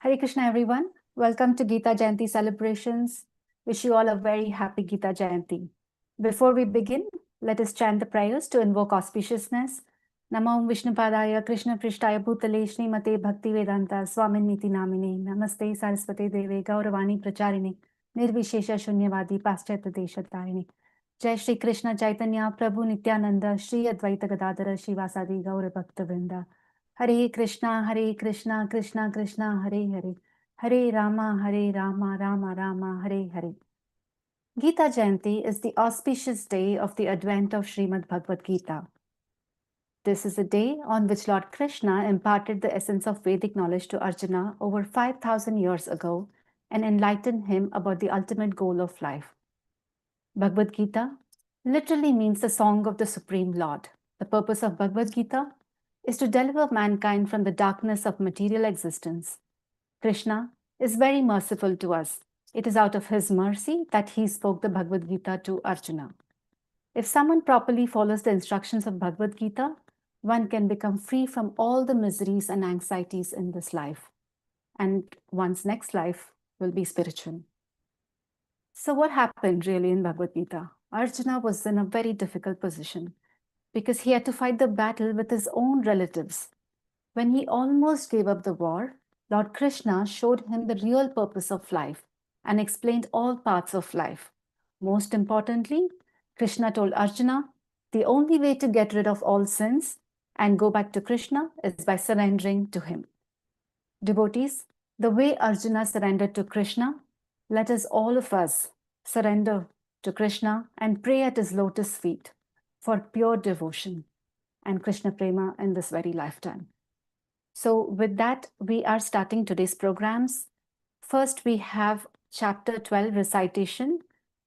Hare Krishna, everyone. Welcome to Gita Jayanti celebrations. Wish you all a very happy Gita Jayanti. Before we begin, let us chant the prayers to invoke auspiciousness. Namo Vishnupadaya Krishna Prishtaya Bhutale Srimate Bhakti Vedanta Swaminiti Namine Namaste Saraswate Deve Gauravani Pracharine Nirvishesha Shunyavadi Paschatya Deshatarine Jai Shri Krishna Chaitanya Prabhu Nityananda Shri Advaita Gadadhara Shivasadi Gaura Bhakta Vrinda Hare Krishna Krishna Krishna Hare Hare Hare Rama Rama Rama Hare Hare. Gita Jayanti is the auspicious day of the advent of Srimad Bhagavad-gita. This is a day on which Lord Krishna imparted the essence of Vedic knowledge to Arjuna over 5,000 years ago and enlightened him about the ultimate goal of life. Bhagavad-gita literally means the song of the Supreme Lord. The purpose of Bhagavad-gita is to deliver mankind from the darkness of material existence. Krishna is very merciful to us. It is out of his mercy that he spoke the Bhagavad Gita to Arjuna. If someone properly follows the instructions of Bhagavad Gita, one can become free from all the miseries and anxieties in this life. And one's next life will be spiritual. So what happened really in Bhagavad Gita? Arjuna was in a very difficult position because he had to fight the battle with his own relatives. When he almost gave up the war, Lord Krishna showed him the real purpose of life and explained all parts of life. Most importantly, Krishna told Arjuna, the only way to get rid of all sins and go back to Krishna is by surrendering to him. Devotees, the way Arjuna surrendered to Krishna, let us all of us surrender to Krishna and pray at his lotus feet for pure devotion and Krishna Prema in this very lifetime. So with that, we are starting today's programs. First, we have chapter 12 recitation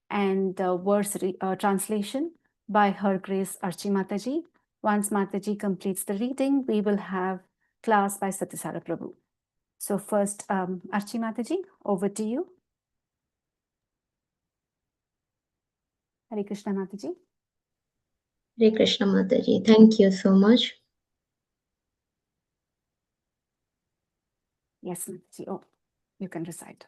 and verse translation by Her Grace Archi Mataji. Once Mataji completes the reading, we will have class by Satya Sara Prabhu. So first, Archi Mataji, over to you. Hare Krishna Mataji. Hare Krishna Mataji. Thank you so much. Yes, Mataji. Oh, you can recite.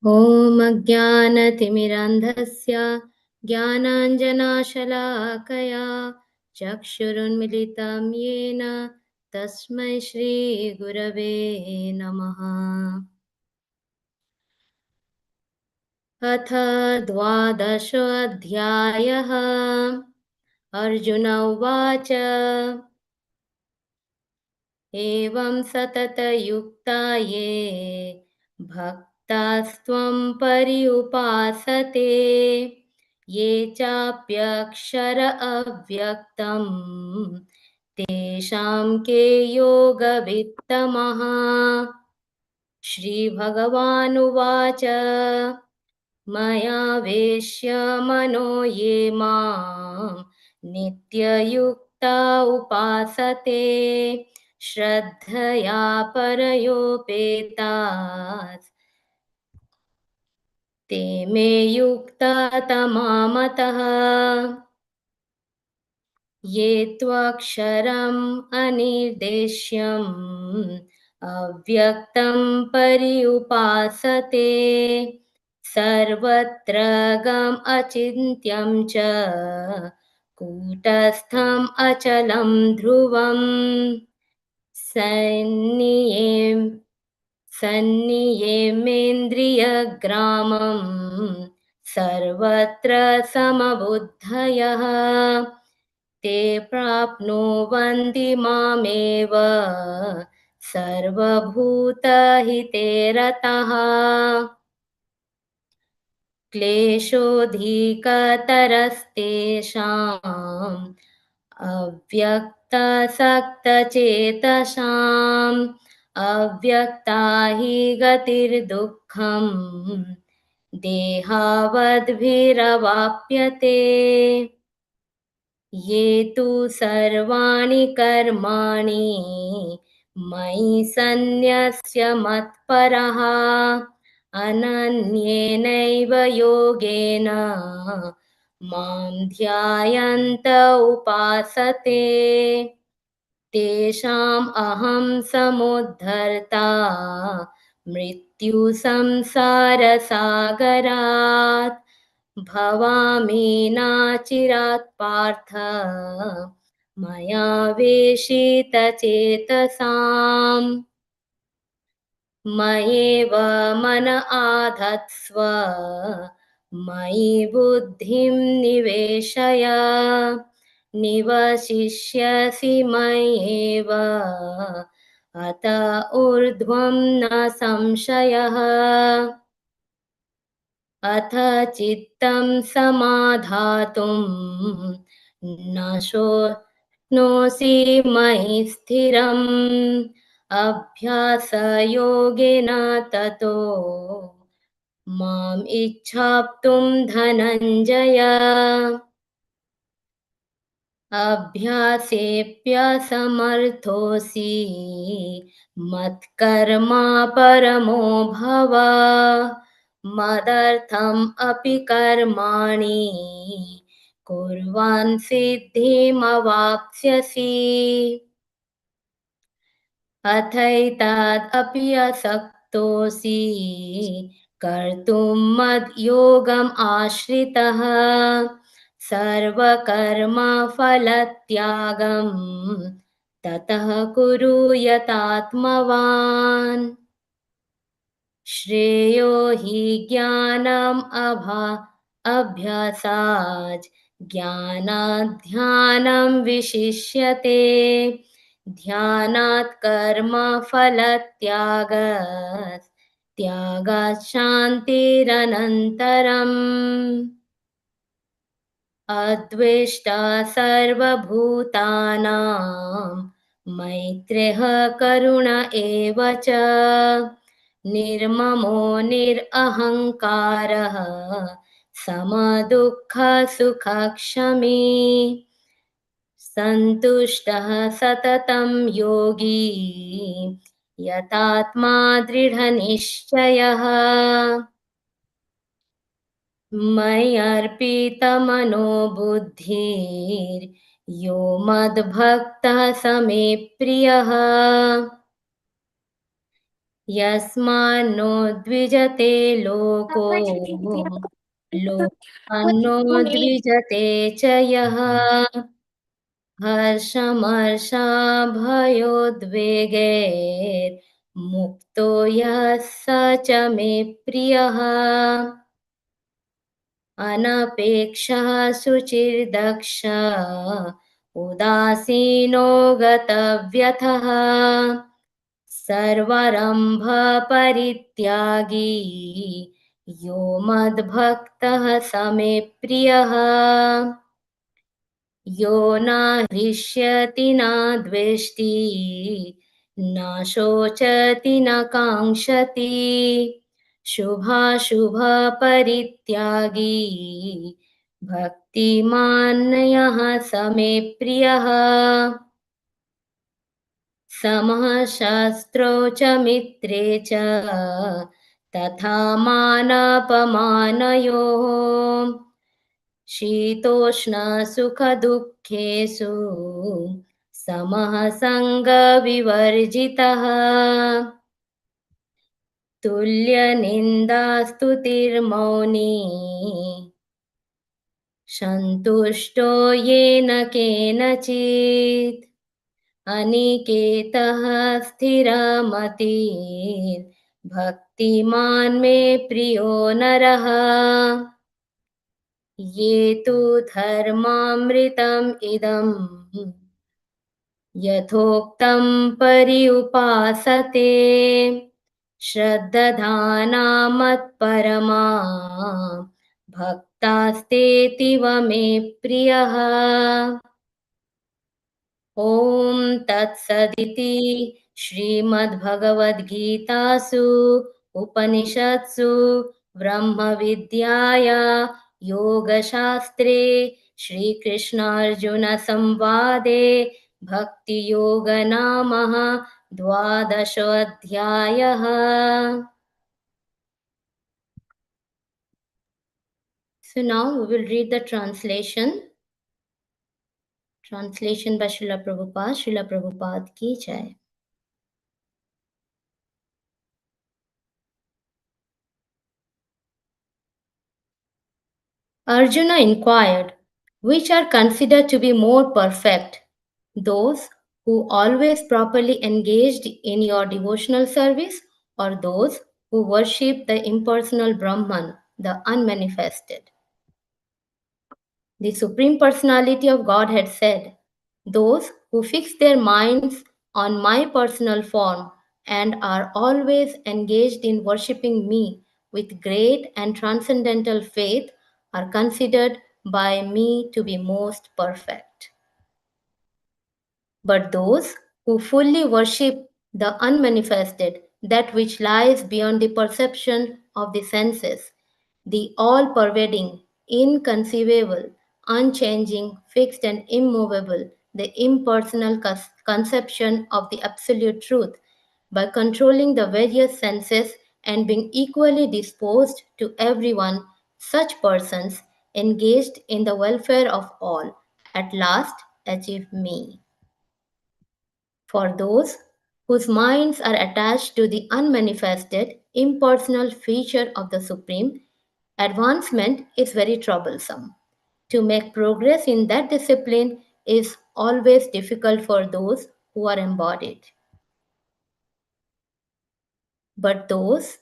Om Ajnanatimirandhasya Jnananjanashalakaya Chakshurunmilitam Yena Tasmai Shri Gurave Namaha. Atha Dvadasho Adhyayah Arjuna Uvacha Evam Satata Yukta Ye Bhaktastvam Pariupasate Ye Chapyakshara Avyaktam Tesham Ke Yoga Vittamaha Shri Bhagavan Uvacha Maya Veshya Mano Ye Mam Nityayukta Upasate Shraddhaya Parayopetas Te Me Yukta Tamamataha Ye Tvaksharam Anirdeshyam Avyaktam Pariupasate Sarvatra Gam Achintyam Cha Kutastham Achalam Dhruvam Sanniyemendriyagramam Sarvatra Samabuddhayah Te prapnuvanti mameva sarvabhuta hite rataha kleshodhikatarastesham avyaktasaktachetasam avyaktahi gatir dukkham dehavadbhiravapyate ये तु सर्वाणि कर्माणि मयि सन्न्यस्य मत्परः अनन्येनैव योगेन मां ध्यायन्त उपासते तेषाम् अहं समुद्धर्ता मृत्युसंसारसागरात् भवामि नाचिरात् पार्थ मया वेशितचेतसाम् मयेव मन आधत्स्व मयि बुद्धिं निवेशय निवशिष्यसि मय्येव अत ऊर्ध्वं न संशयः अथ चित्तं समाधातुं न शक्नोषि मयि स्थिरम् अभ्यासयोगेन ततो माम् इच्छाप्तुं धनञ्जय अभ्यासेऽप्यसमर्थोऽसि मत्कर्मा परमो भव मदर्थम् अपि कर्माणि कुर्वन् सिद्धिमवाप्स्यसि अथैतादपि असक्तोऽसि कर्तुं मद्योगम् आश्रितः सर्वकर्मफलत्यागं ततः कुरु यतात्मवान् श्रेयो हि ज्ञानम् अभ्यासात् ज्ञानात् ध्यानं विशिष्यते ध्यानात् कर्मफलत्यागात् त्यागात् शान्तिरनन्तरम् अद्वेष्टा सर्वभूतानां मैत्रेयः करुण एव च निर्ममो निरहङ्कारः समदुःखसुखक्षमी सन्तुष्टः सततं योगी यतात्मा दृढनिश्चयः मय्यर्पितमनो बुद्धिर्यो मद्भक्तः स मे प्रियः यस्मान्नो द्विजते लोको लोकान्नो द्विजते च यः हर्षमर्षाभयोद्वेगैर्मुक्तो यः स च मे प्रियः अनपेक्षः शुचिर्दक्ष उदासीनो गतव्यथः सर्वारम्भपरित्यागी यो मद्भक्तः स मे प्रियः यो न हृष्यति न द्वेष्टि न शोचति न काङ्क्षति शुभाशुभपरित्यागी भक्तिमान्यः स मे प्रियः समः शस्त्रौ च मित्रे च तथा मानापमानयोः शीतोष्णसुखदुःखेषु समः सङ्गविवर्जितः तुल्यनिन्दास्तुतिर्मौनी सन्तुष्टो येन केनचित् अनिकेतः स्थिरमतिर्भक्तिमान् मे प्रियो नरः ये तु धर्मामृतम् इदम् यथोक्तं पर्युपासते श्रद्धाना मत्परमा भक्तास्तेऽतीव मे प्रियः ॐ तत्सदिति श्रीमद्भगवद्गीतासु उपनिषत्सु ब्रह्मविद्याया योगशास्त्रे श्रीकृष्णार्जुनसंवादे भक्तियोगनामः 12. So now we will read the translation. Translation by Srila Prabhupada. Srila Prabhupada ki jai. Arjuna inquired, which are considered to be more perfect, those who always properly engaged in your devotional service, or those who worship the impersonal Brahman, the unmanifested? The Supreme Personality of Godhead said, those who fix their minds on my personal form and are always engaged in worshipping me with great and transcendental faith are considered by me to be most perfect. But those who fully worship the unmanifested, that which lies beyond the perception of the senses, the all pervading, inconceivable, unchanging, fixed, and immovable, the impersonal conception of the absolute truth, by controlling the various senses and being equally disposed to everyone, such persons, engaged in the welfare of all, at last achieve me. For those whose minds are attached to the unmanifested, impersonal feature of the Supreme, advancement is very troublesome. To make progress in that discipline is always difficult for those who are embodied. But those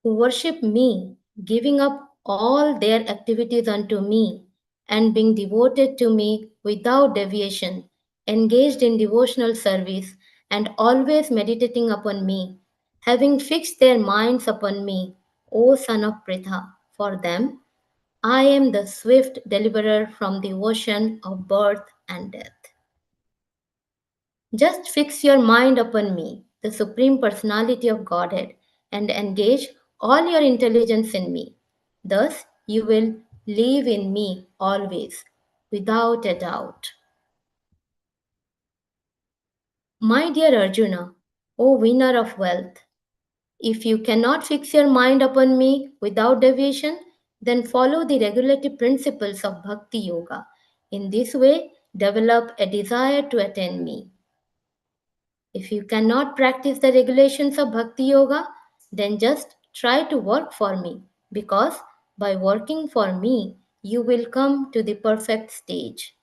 who worship me, giving up all their activities unto me, and being devoted to me without deviation, engaged in devotional service, and always meditating upon me, having fixed their minds upon me, O son of Pritha, for them I am the swift deliverer from the ocean of birth and death. Just fix your mind upon me, the Supreme Personality of Godhead, and engage all your intelligence in me. Thus, you will live in me always, without a doubt. My dear Arjuna, O winner of wealth, if you cannot fix your mind upon me without deviation, then follow the regulative principles of Bhakti Yoga. In this way, develop a desire to attain me. If you cannot practice the regulations of Bhakti Yoga, then just try to work for me, because by working for me, you will come to the perfect stage.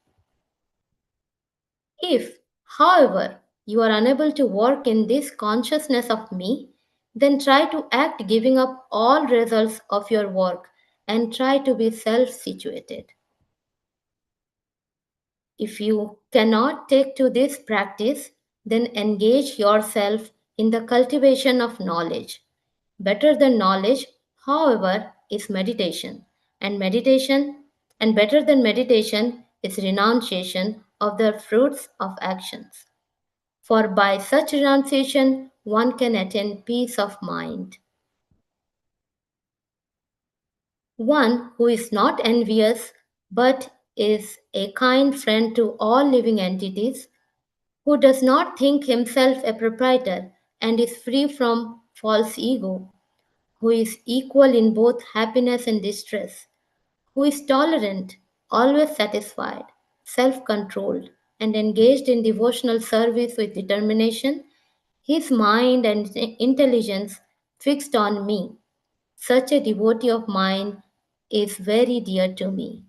If, however, you are unable to work in this consciousness of me, then try to act giving up all results of your work and try to be self situated. If you cannot take to this practice, then engage yourself in the cultivation of knowledge. Better than knowledge, however, is meditation. And better than meditation is renunciation of the fruits of actions. For by such renunciation, one can attain peace of mind. One who is not envious but is a kind friend to all living entities, who does not think himself a proprietor and is free from false ego, who is equal in both happiness and distress, who is tolerant, always satisfied, self controlled, and engaged in devotional service with determination, his mind and intelligence fixed on me. Such a devotee of mine is very dear to me.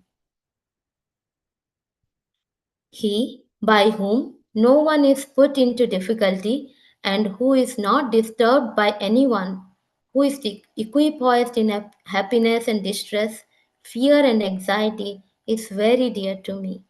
He, by whom no one is put into difficulty, and who is not disturbed by anyone, who is equipoised in happiness and distress, fear and anxiety, is very dear to me.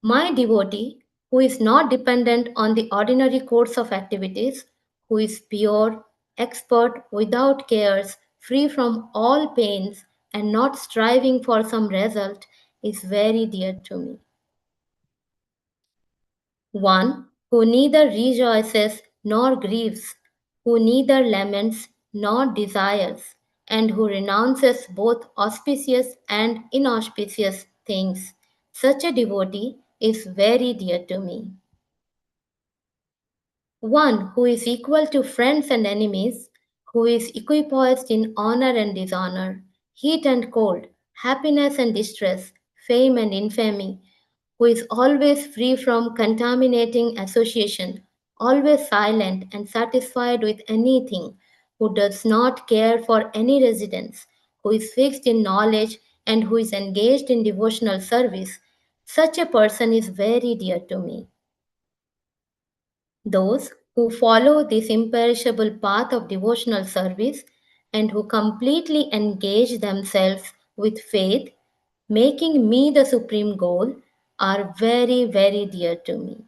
My devotee, who is not dependent on the ordinary course of activities, who is pure, expert, without cares, free from all pains, and not striving for some result, is very dear to me. One who neither rejoices nor grieves, who neither laments nor desires, and who renounces both auspicious and inauspicious things. Such a devotee is very dear to me. One who is equal to friends and enemies, who is equipoised in honor and dishonor. heat and cold, happiness and distress, fame and infamy, who is always free from contaminating association, always silent and satisfied with anything, who does not care for any residence, who is fixed in knowledge and who is engaged in devotional service, such a person is very dear to me. Those who follow this imperishable path of devotional service and who completely engage themselves with faith, making me the supreme goal, are very, very dear to me.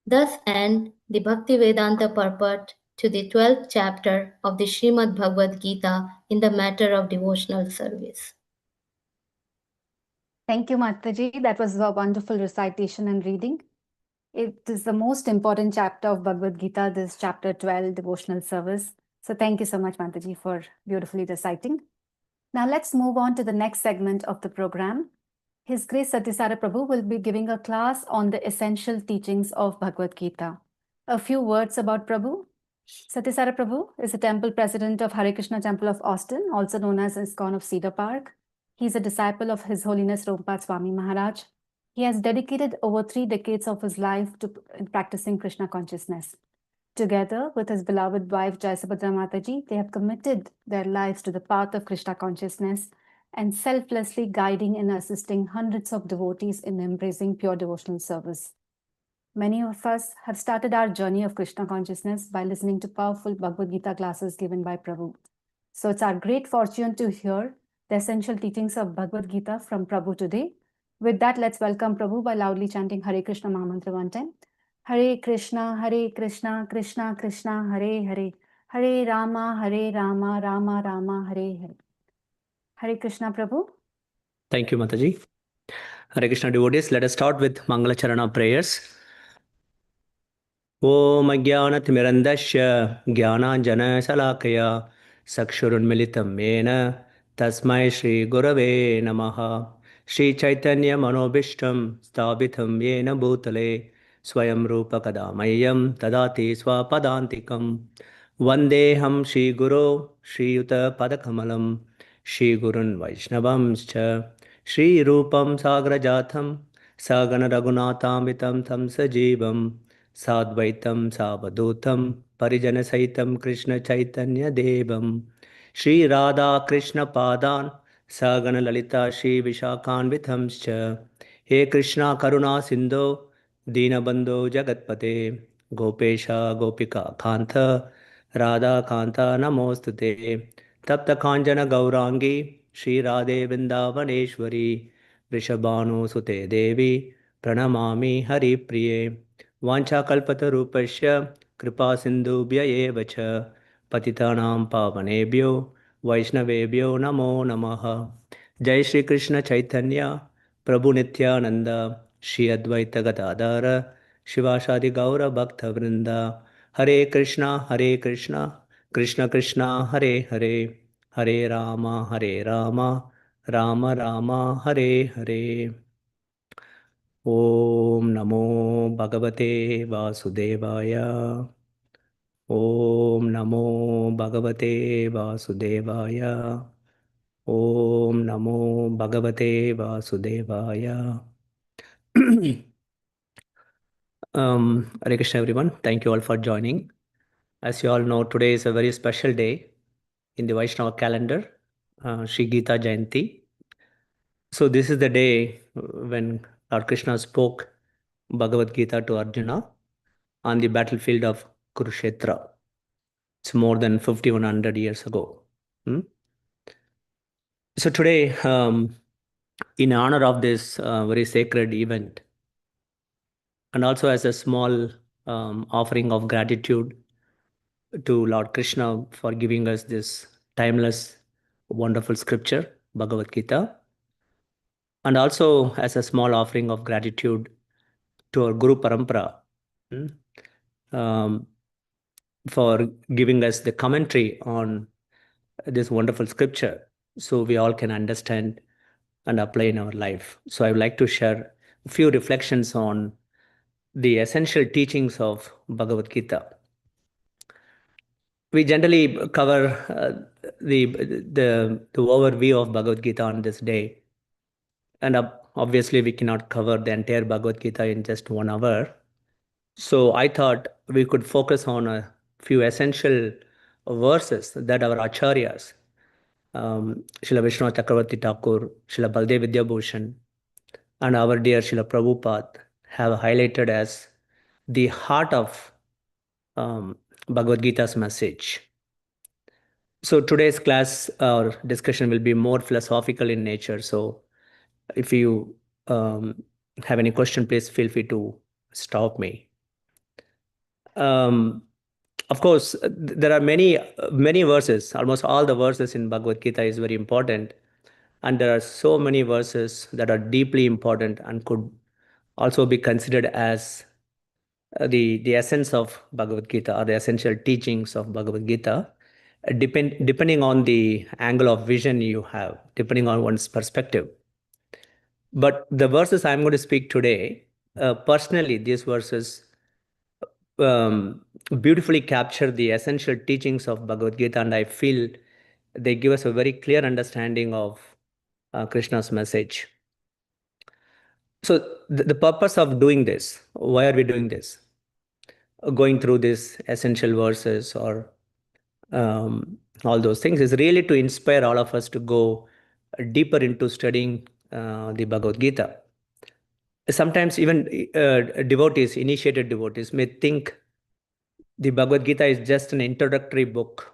Thus end the Bhaktivedanta purport to the 12th chapter of the Srimad Bhagavad-gita in the matter of devotional service. Thank you, Mataji. That was a wonderful recitation and reading. It is the most important chapter of Bhagavad Gita, this chapter 12, devotional service. So thank you so much, Mataji, for beautifully reciting. Now let's move on to the next segment of the program. His Grace Satya Sara Prabhu will be giving a class on the essential teachings of Bhagavad Gita. A few words about Prabhu. Satya Sara Prabhu is a temple president of Hare Krishna Temple of Austin, also known as ISKCON of Cedar Park. He is a disciple of His Holiness Rompat Swami Maharaj. He has dedicated over 3 decades of his life to practicing Krishna consciousness. Together with his beloved wife Jayasubhadra Mataji, they have committed their lives to the path of Krishna consciousness and selflessly guiding and assisting hundreds of devotees in embracing pure devotional service. Many of us have started our journey of Krishna consciousness by listening to powerful Bhagavad Gita classes given by Prabhu. So it's our great fortune to hear the essential teachings of Bhagavad Gita from Prabhu today. With that, let's welcome Prabhu by loudly chanting Hare Krishna Mahamantra one time. Hare Krishna, Krishna Krishna, Hare Hare, Hare Rama, Rama Rama, Hare Hare. Hare Krishna, Prabhu. Thank you, Mataji. Hare Krishna devotees, let us start with Mangala Charana prayers. Om Ajnanatimirandasya Jnananjana Salakaya Sakshurunmilitam Mena Tasmai Shri Gurave Namaha Shri Chaitanya Manobishtam Stabitham Yena Bhutale Swayam Rupa Kadamayam Tadati Swapadantikam Vandeham Shri Guru Shri Yuta Padakamalam Shri Gurun Vaishnavamscha Shri Rupam Sagrajatham Sagana Raghunathambitam Tam Sajivam Sadvaitam Savadutam Parijana Saitam Krishna Chaitanya Devam Shri Radha Krishna Padan Sagana Lalita Shri Vishakhan Vithamscha He Krishna Karuna Sindhu Dinabandhu Jagatpate Gopesha Gopika Kantha Radha Kanta Namostute Tapta Kanjana Gaurangi Shri Radhe Vrindavaneshwari Vrishabhanu Sute Devi Pranamami Hari Priye Vanchakalpatarupasya Kripa Sindhubhya eva cha Patitanam Pavanebhyo Vaishnavebhyo Namo Namaha Jai Shri Krishna Chaitanya Prabhu Nityananda Shri Advaita Gadadara Shivashadi Gaura Bhakta Vrinda Hare Krishna Krishna Krishna Hare Hare Hare Rama Rama Rama Hare Hare Om Namo Bhagavate Vasudevaya. Om Namo Bhagavate Vasudevaya. Om Namo Bhagavate Vasudevaya. Hare Krishna, everyone. Thank you all for joining. As you all know, today is a very special day in the Vaishnava calendar, Sri Gita Jayanti. So this is the day when Lord Krishna spoke Bhagavad Gita to Arjuna on the battlefield of Kurukshetra. It's more than 5,100 years ago. So today, in honor of this very sacred event, and also as a small offering of gratitude to Lord Krishna for giving us this timeless, wonderful scripture, Bhagavad Gita, and also as a small offering of gratitude to our Guru Parampara, for giving us the commentary on this wonderful scripture so we all can understand and apply in our life. So I would like to share a few reflections on the essential teachings of Bhagavad Gita. we generally cover the overview of Bhagavad Gita on this day. And obviously, we cannot cover the entire Bhagavad Gita in just 1 hour. So I thought we could focus on a few essential verses that our acharyas, Srila Vishnu Chakravarti Thakur, Srila Baldev Vidyabhushan, and our dear Srila Prabhupada have highlighted as the heart of Bhagavad Gita's message. So today's class or discussion will be more philosophical in nature. So if you have any question, please feel free to stop me. Of course, there are many verses. Almost all the verses in Bhagavad Gita is very important, and there are so many verses that are deeply important and could also be considered as the essence of Bhagavad Gita or the essential teachings of Bhagavad Gita, depending on the angle of vision you have, depending on one's perspective. But the verses I'm going to speak today, personally, these verses beautifully capture the essential teachings of Bhagavad Gita, and I feel they give us a very clear understanding of Krishna's message. So the purpose of doing this, why are we doing this? Going through these essential verses or all those things is really to inspire all of us to go deeper into studying the Bhagavad Gita. Sometimes even initiated devotees may think the Bhagavad Gita is just an introductory book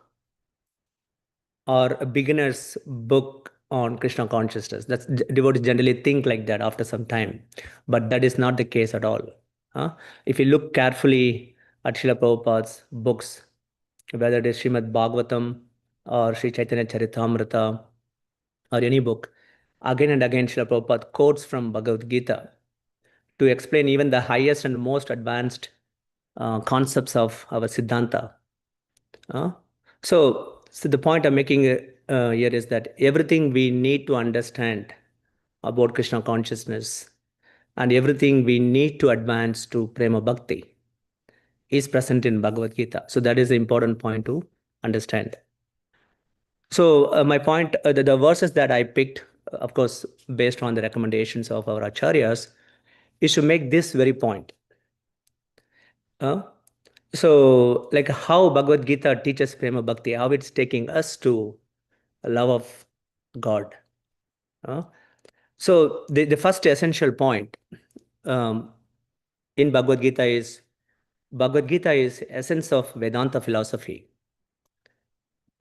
or a beginner's book on Krishna consciousness. That's devotees generally think like that after some time, but that is not the case at all. If you look carefully at Srila Prabhupada's books, whether it is Srimad Bhagavatam or Sri Chaitanya Charitamrita or any book, again and again Srila Prabhupada quotes from Bhagavad Gita to explain even the highest and most advanced concepts of our Siddhanta. So the point I'm making here is that everything we need to understand about Krishna consciousness and everything we need to advance to Prema Bhakti is present in Bhagavad Gita. So that is the important point to understand. So my point, the verses that I picked, of course, based on the recommendations of our acharyas, is to make this very point. So like how Bhagavad Gita teaches Prema Bhakti, how it's taking us to a love of God. So the first essential point in Bhagavad Gita is essence of Vedanta philosophy.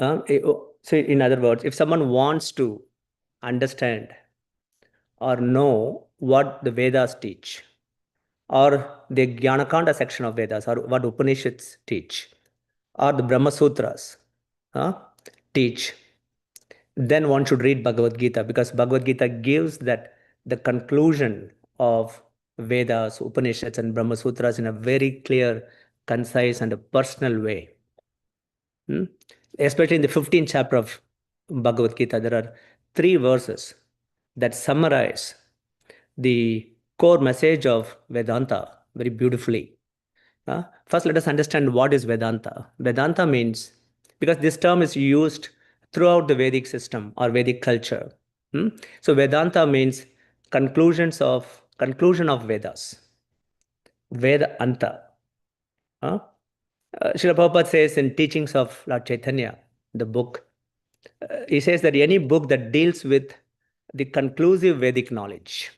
So in other words, if someone wants to understand or know what the Vedas teach, or the Jnanakanda section of Vedas, or what Upanishads teach, or the Brahma Sutras teach, then one should read Bhagavad Gita, because Bhagavad Gita gives that the conclusion of Vedas, Upanishads, and Brahma Sutras in a very clear, concise, and a personal way. Especially in the 15th chapter of Bhagavad Gita, there are 3 verses that summarize the core message of Vedanta very beautifully. First, let us understand what is Vedanta. Vedanta means, because this term is used throughout the Vedic system or Vedic culture. So Vedanta means conclusion of Vedas. Vedanta. Srila Prabhupada says in Teachings of Lord Chaitanya, the book, he says that any book that deals with the conclusive Vedic knowledge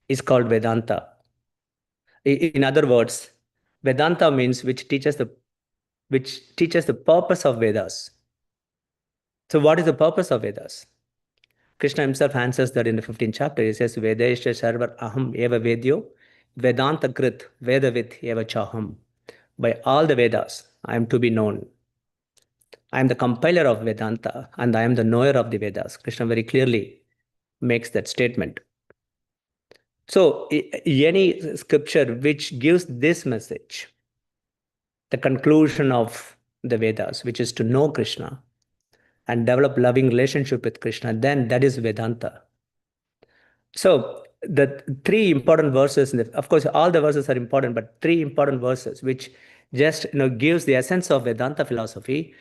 is called Vedanta. In other words, Vedanta means which teaches the purpose of Vedas. So what is the purpose of Vedas? Krishna himself answers that in the 15th chapter. He says, Vedesha Sarvar Aham Eva Vedyo Vedanta Krit Vedavit Eva Chaham. By all the Vedas, I am to be known. I am the compiler of Vedanta and I am the knower of the Vedas. Krishna very clearly makes that statement. So any scripture which gives this message, the conclusion of the Vedas, which is to know Krishna and develop loving relationship with Krishna, then that is Vedanta. So the 3 important verses, of course, all the verses are important, but 3 important verses which just gives the essence of Vedanta philosophy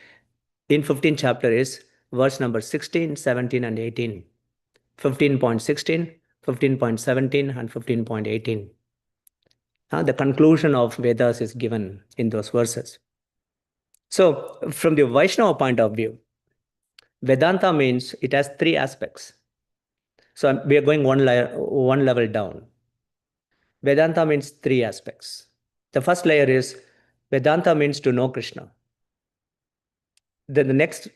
in 15th chapter is verse number 16, 17, and 18. 15.16, 15.17, and 15.18. The conclusion of Vedas is given in those verses. So, from the Vaishnava point of view, Vedanta means it has three aspects. So, we are going one level down. Vedanta means three aspects. The first layer is Vedanta means to know Krishna. Then the next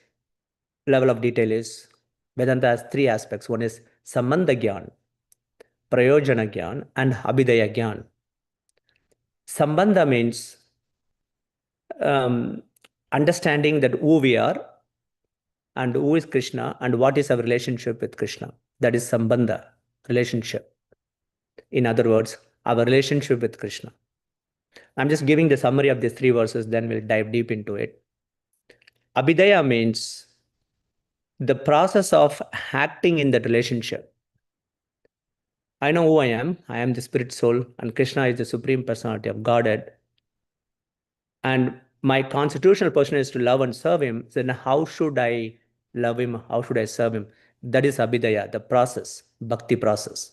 level of detail is Vedanta has three aspects. One is Sambandha Gyan, Prayojana Gyan, and Abhidaya Gyan. Sambandha means understanding that who we are and who is Krishna and what is our relationship with Krishna. That is Sambandha, relationship. In other words, our relationship with Krishna. I'm just giving the summary of these three verses, then we'll dive deep into it. Abhidaya means the process of acting in that relationship. I know who I am. I am the spirit soul, and Krishna is the supreme personality of Godhead. And my constitutional position is to love and serve him. Then how should I love him? How should I serve him? That is Abhidaya, the process, bhakti process.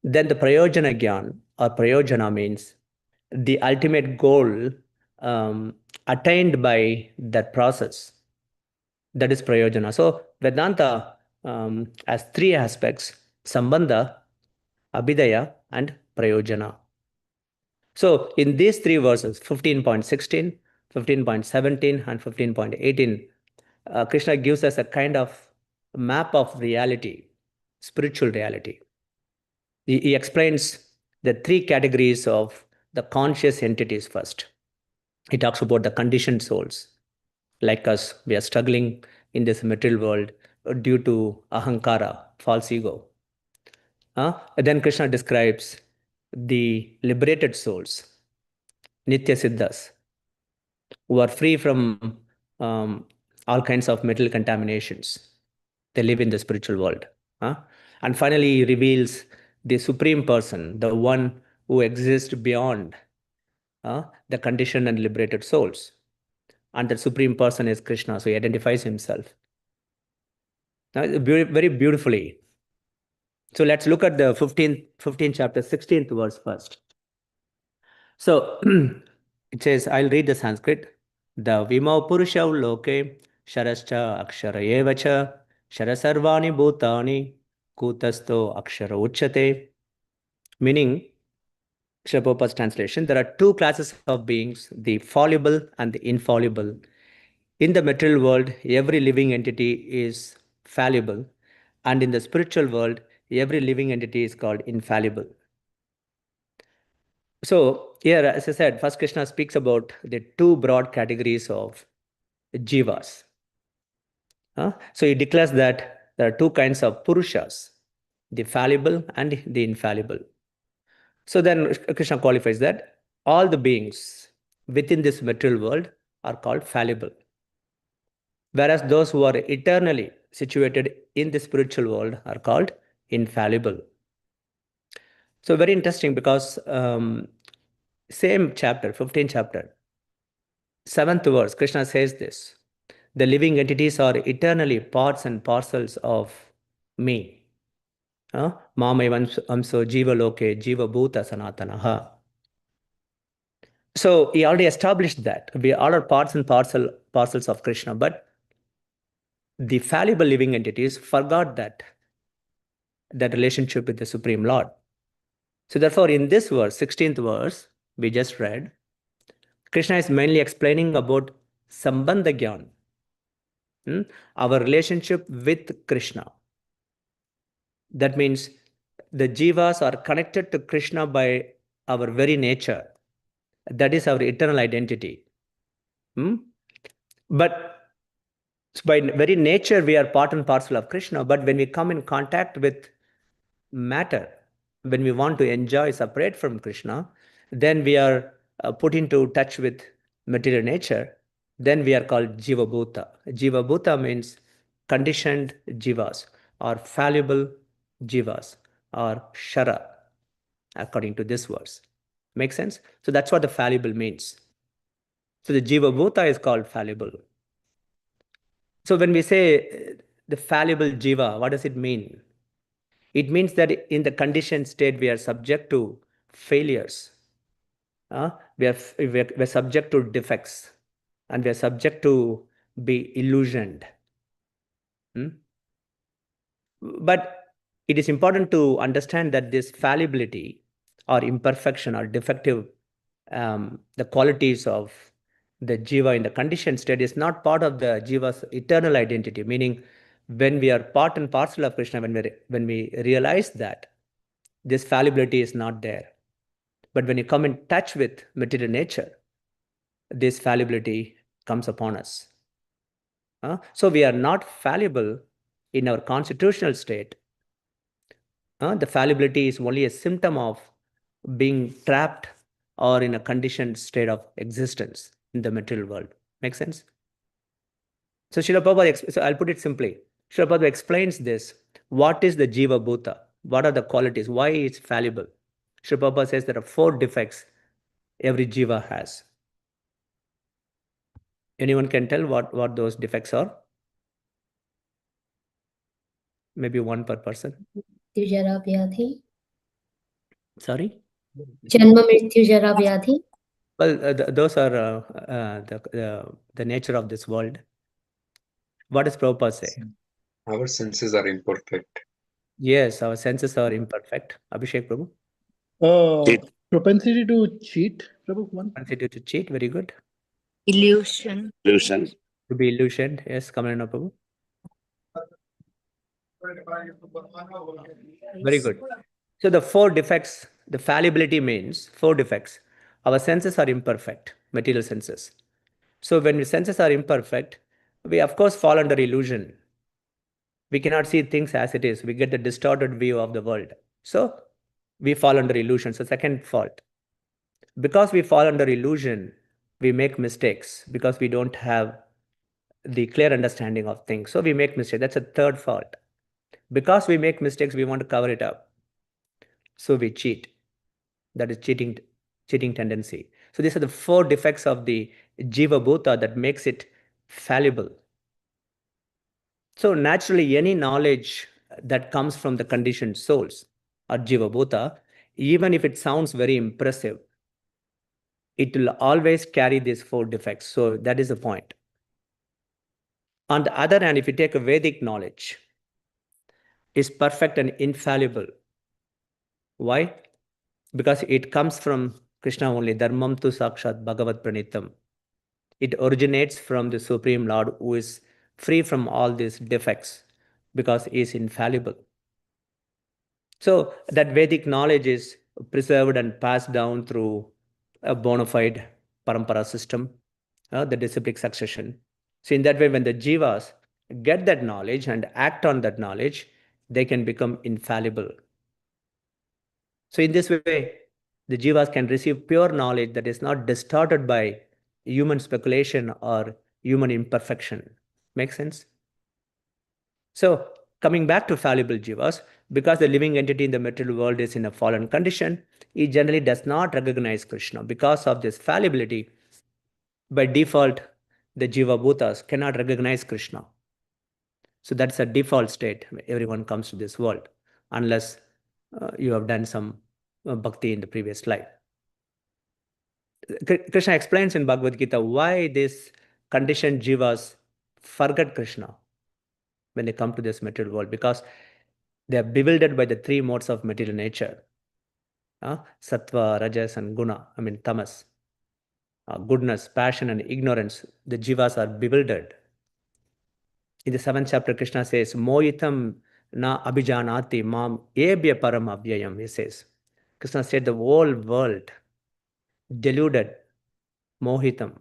Then the Prayojana Gyan or Prayojana means the ultimate goal attained by that process. That is Prayojana. So Vedanta has three aspects: Sambandha, Abhidaya, and Prayojana. So in these three verses, 15.16, 15.17, and 15.18, Krishna gives us a kind of map of reality, spiritual reality. He explains the three categories of the conscious entities first. He talks about the conditioned souls. Like us, we are struggling in this material world due to ahankara, false ego. Then Krishna describes the liberated souls, Nitya Siddhas, who are free from all kinds of material contaminations. They live in the spiritual world. And finally, he reveals the supreme person, the one who exists beyond the conditioned and liberated souls. And the supreme person is Krishna, so he identifies himself. Now, very beautifully. So let's look at the 15th chapter, 16th verse first. So it says, I'll read the Sanskrit. The Vimau Purushau Loke, Sharascha Akshara Evacha, Sharasarvani Bhutani, Kutasto Akshara Uchate. Meaning, Prabhupada's translation, there are two classes of beings, the fallible and the infallible. In the material world, every living entity is fallible, and in the spiritual world, every living entity is called infallible. So here, as I said, first Krishna speaks about the two broad categories of jivas. So he declares that there are two kinds of purushas, the fallible and the infallible. So then Krishna qualifies that all the beings within this material world are called fallible, whereas those who are eternally situated in the spiritual world are called infallible. So very interesting, because same chapter, 15th chapter, 7th verse, Krishna says this: the living entities are eternally parts and parcels of me. Mamaivam amso jiva loke jiva bhuta sanatanaha. So he already established that we all are parts and parcels of Krishna, but the fallible living entities forgot that relationship with the Supreme Lord. So therefore, in this verse, 16th verse, we just read, Krishna is mainly explaining about Sambandha Gyan, our relationship with Krishna. That means the jivas are connected to Krishna by our very nature. That is our eternal identity. But by very nature, we are part and parcel of Krishna. But when we come in contact with matter, when we want to enjoy separate from Krishna, then we are put into touch with material nature. Then we are called Jiva Bhuta. Jiva Bhuta means conditioned jivas or fallible jivas or Shara, according to this verse. Make sense? So that's what the fallible means. So the Jiva Bhuta is called fallible. So when we say the fallible Jiva, what does it mean? It means that in the conditioned state, we are subject to failures. We're subject to defects, and we're subject to be illusioned. But it is important to understand that this fallibility or imperfection or defective, the qualities of the jiva in the conditioned state is not part of the jiva's eternal identity. Meaning, when we are part and parcel of Krishna, when we realize that this fallibility is not there, but when you come in touch with material nature, this fallibility comes upon us. So we are not fallible in our constitutional state. The fallibility is only a symptom of being trapped or in a conditioned state of existence in the material world. Make sense? So Srila Prabhupada, so I'll put it simply. Srila Prabhupada explains this. What is the Jiva Bhuta? What are the qualities? Why it's fallible? Srila Prabhupada says there are 4 defects every Jiva has. Anyone can tell what those defects are? Maybe one per person. Jara Vyadhi. Sorry? Janma Mrityu Jara Vyadhi. Well, those are the nature of this world. What does Prabhupada say? Our senses are imperfect. Yes, our senses are imperfect. Abhishek Prabhu? Propensity to cheat, Prabhu, one. Propensity to cheat, very good. Illusion. To be illusioned, yes, Kamalana Prabhu. Very good. So the 4 defects, the fallibility means 4 defects. Our senses are imperfect, material senses. So when the senses are imperfect, we of course fall under illusion. We cannot see things as it is. We get the distorted view of the world. So we fall under illusion. So second fault. Because we fall under illusion, we make mistakes because we don't have the clear understanding of things. So we make mistakes. That's a third fault. Because we make mistakes, we want to cover it up. So we cheat. That is cheating tendency. So these are the 4 defects of the Jiva Bhuta that makes it fallible. So naturally, any knowledge that comes from the conditioned souls or Jiva Bhuta, even if it sounds very impressive, it will always carry these 4 defects. So that is the point. On the other hand, if you take a Vedic knowledge, is perfect and infallible. Why? Because it comes from Krishna only. Dharmam tu sakshat bhagavat pranitam. It originates from the Supreme Lord who is free from all these defects because he is infallible. So that Vedic knowledge is preserved and passed down through a bona fide parampara system, the disciplic succession. So in that way, when the jivas get that knowledge and act on that knowledge, they can become infallible. So in this way, the jivas can receive pure knowledge that is not distorted by human speculation or human imperfection. Make sense? So coming back to fallible jivas, because the living entity in the material world is in a fallen condition, he generally does not recognize Krishna. Because of this fallibility, by default, the jiva bhutas cannot recognize Krishna. So that's a default state. Everyone comes to this world, unless you have done some bhakti in the previous life. Krishna explains in Bhagavad-gita why these conditioned jivas forget Krishna when they come to this material world, because they are bewildered by the 3 modes of material nature. Sattva, Rajas and Guna, Tamas. Goodness, passion and ignorance, the jivas are bewildered. In the 7th chapter, Krishna says, Mohitam na abhijanati mam ebhya param abhyayam, he says. Krishna said the whole world deluded, mohitam.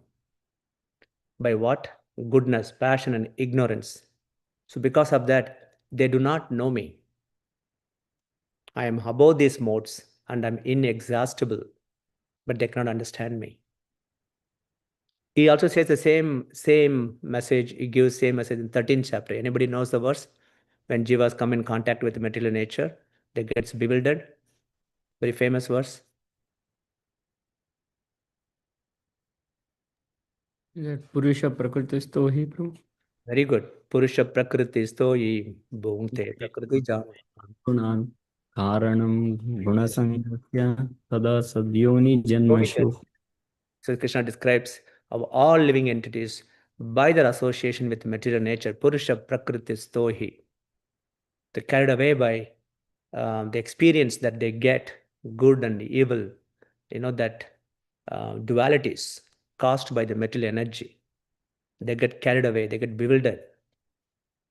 By what? Goodness, passion and ignorance. So because of that, they do not know me. I am above these modes and I'm inexhaustible, but they cannot understand me. He also says the same message, he gives same message in 13th chapter. Anybody knows the verse? When jivas come in contact with material nature, they get bewildered. Very famous verse. Purusha Prakritisto hi, Prabhu. Very good. Purusha Prakriti Stoyi Bhungte Prakriti Jana. Gunan Karanam Gunasangatya Tada Sadyoni Janmashu. So Krishna describes of all living entities by their association with material nature. Purusha Prakriti Stohi. They're carried away by the experience that they get, good and evil, that dualities caused by the material energy. They get carried away, they get bewildered,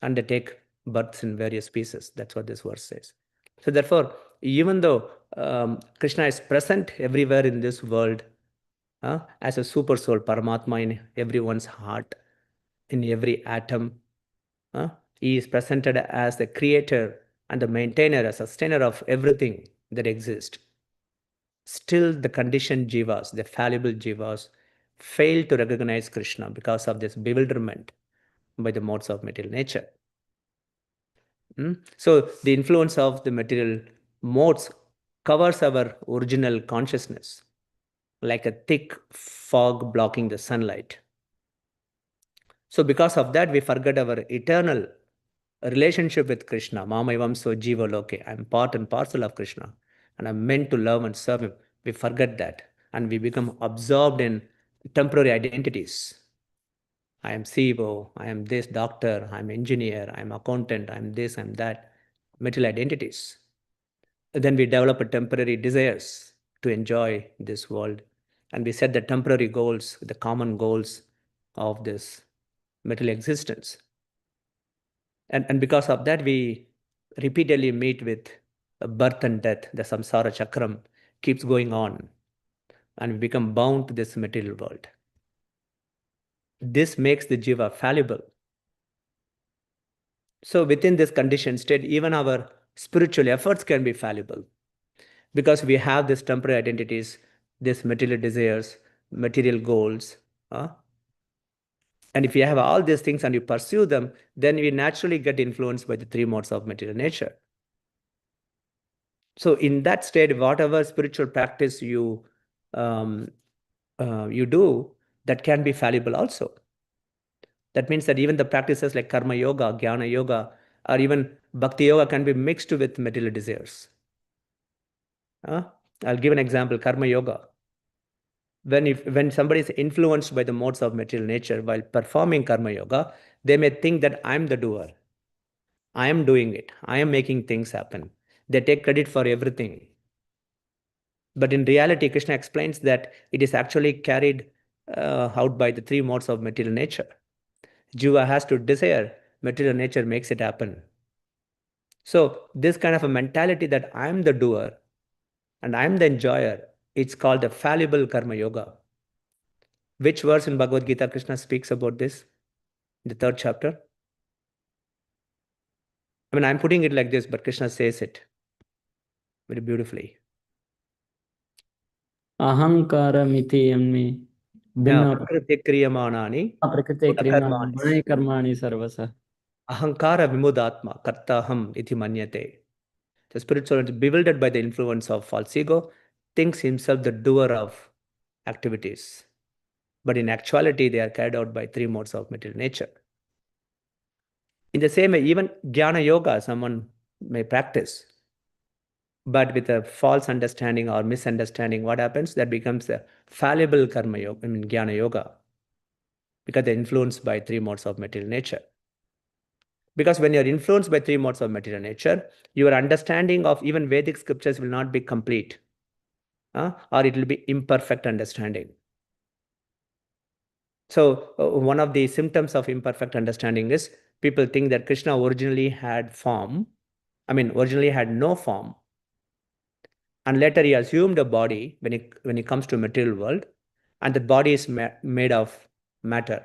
and they take births in various species. That's what this verse says. So therefore, even though Krishna is present everywhere in this world as a super soul, Paramatma in everyone's heart, in every atom, he is presented as the creator and the maintainer, a sustainer of everything that exists. Still, the conditioned jivas, the fallible jivas, fail to recognize Krishna because of this bewilderment by the modes of material nature. So the influence of the material modes covers our original consciousness like a thick fog blocking the sunlight. So because of that, we forget our eternal relationship with Krishna. Mamaivam so jiva loke. I'm part and parcel of Krishna, and I'm meant to love and serve him. We forget that, and we become absorbed in temporary identities. I am CEO, I am this doctor, I'm engineer, I'm accountant, I'm this, I'm that. Material identities. Then we develop a temporary desires to enjoy this world, and we set the temporary goals, the common goals of this material existence. And because of that, we repeatedly meet with birth and death. The samsara chakram keeps going on, and we become bound to this material world. This makes the jiva fallible. So within this conditioned state, even our spiritual efforts can be fallible because we have these temporary identities, these material desires, material goals. And if you have all these things and you pursue them, then we naturally get influenced by the three modes of material nature. So in that state, whatever spiritual practice you do, that can be fallible also. That means that even the practices like karma yoga, jnana yoga, or even bhakti yoga can be mixed with material desires. I'll give an example, karma yoga. When somebody is influenced by the modes of material nature while performing karma yoga, they may think that I'm the doer. I am doing it. I am making things happen. They take credit for everything. But in reality, Krishna explains that it is actually carried out by the three modes of material nature. Jiva has to desire, material nature makes it happen. So this kind of a mentality that I'm the doer and I'm the enjoyer, it's called the fallible karma yoga. Which verse in Bhagavad-gita Krishna speaks about this? In the 3rd chapter? I mean, I'm putting it like this, but Krishna says it very beautifully. Ahankara miti yamni binna Prakriti kriyamanani prakriti kriyamani karmani sarvasa. Ahankara vimudatma kartaham iti manyate. The spiritual is bewildered by the influence of false ego, thinks himself the doer of activities. But in actuality, they are carried out by three modes of material nature. In the same way, even jnana yoga, someone may practice, but with a false understanding or misunderstanding, what happens? That becomes a fallible karma yoga, jnana yoga, because they're influenced by three modes of material nature. Because when you're influenced by three modes of material nature, your understanding of even Vedic scriptures will not be complete, or it will be imperfect understanding. So one of the symptoms of imperfect understanding is people think that Krishna originally had form, originally had no form, and later he assumed a body when he comes to material world, and that body is made of matter.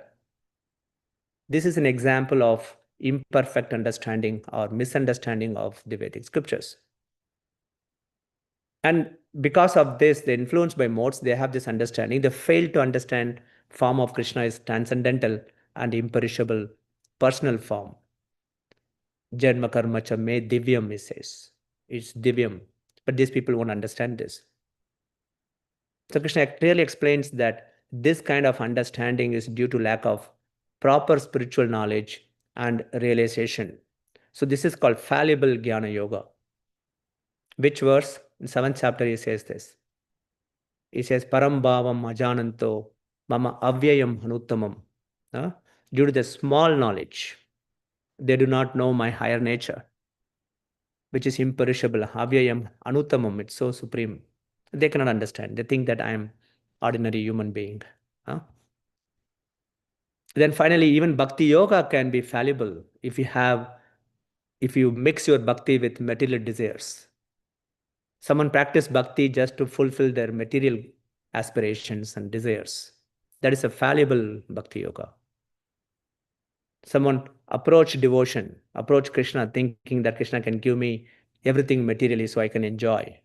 This is an example of imperfect understanding or misunderstanding of the Vedic scriptures. And because of this, they're influenced by modes, they have this understanding. They fail to understand form of Krishna is transcendental and imperishable personal form. Janma karma cha me divyam, he says. It's divyam. But these people won't understand this. So Krishna clearly explains that this kind of understanding is due to lack of proper spiritual knowledge and realization. So this is called fallible Jnana Yoga. Which verse? In 7th chapter he says this. He says, Param bhavam ajananto mama avyayam hanuttamam. Due to the small knowledge, they do not know my higher nature, which is imperishable. Avyayam anuttamam, it's so supreme. They cannot understand. They think that I am ordinary human being. Then finally, even bhakti yoga can be fallible if you mix your bhakti with material desires. Someone practice bhakti just to fulfill their material aspirations and desires. That is a fallible bhakti yoga. Someone approach devotion, approach Krishna thinking that Krishna can give me everything materially so I can enjoy.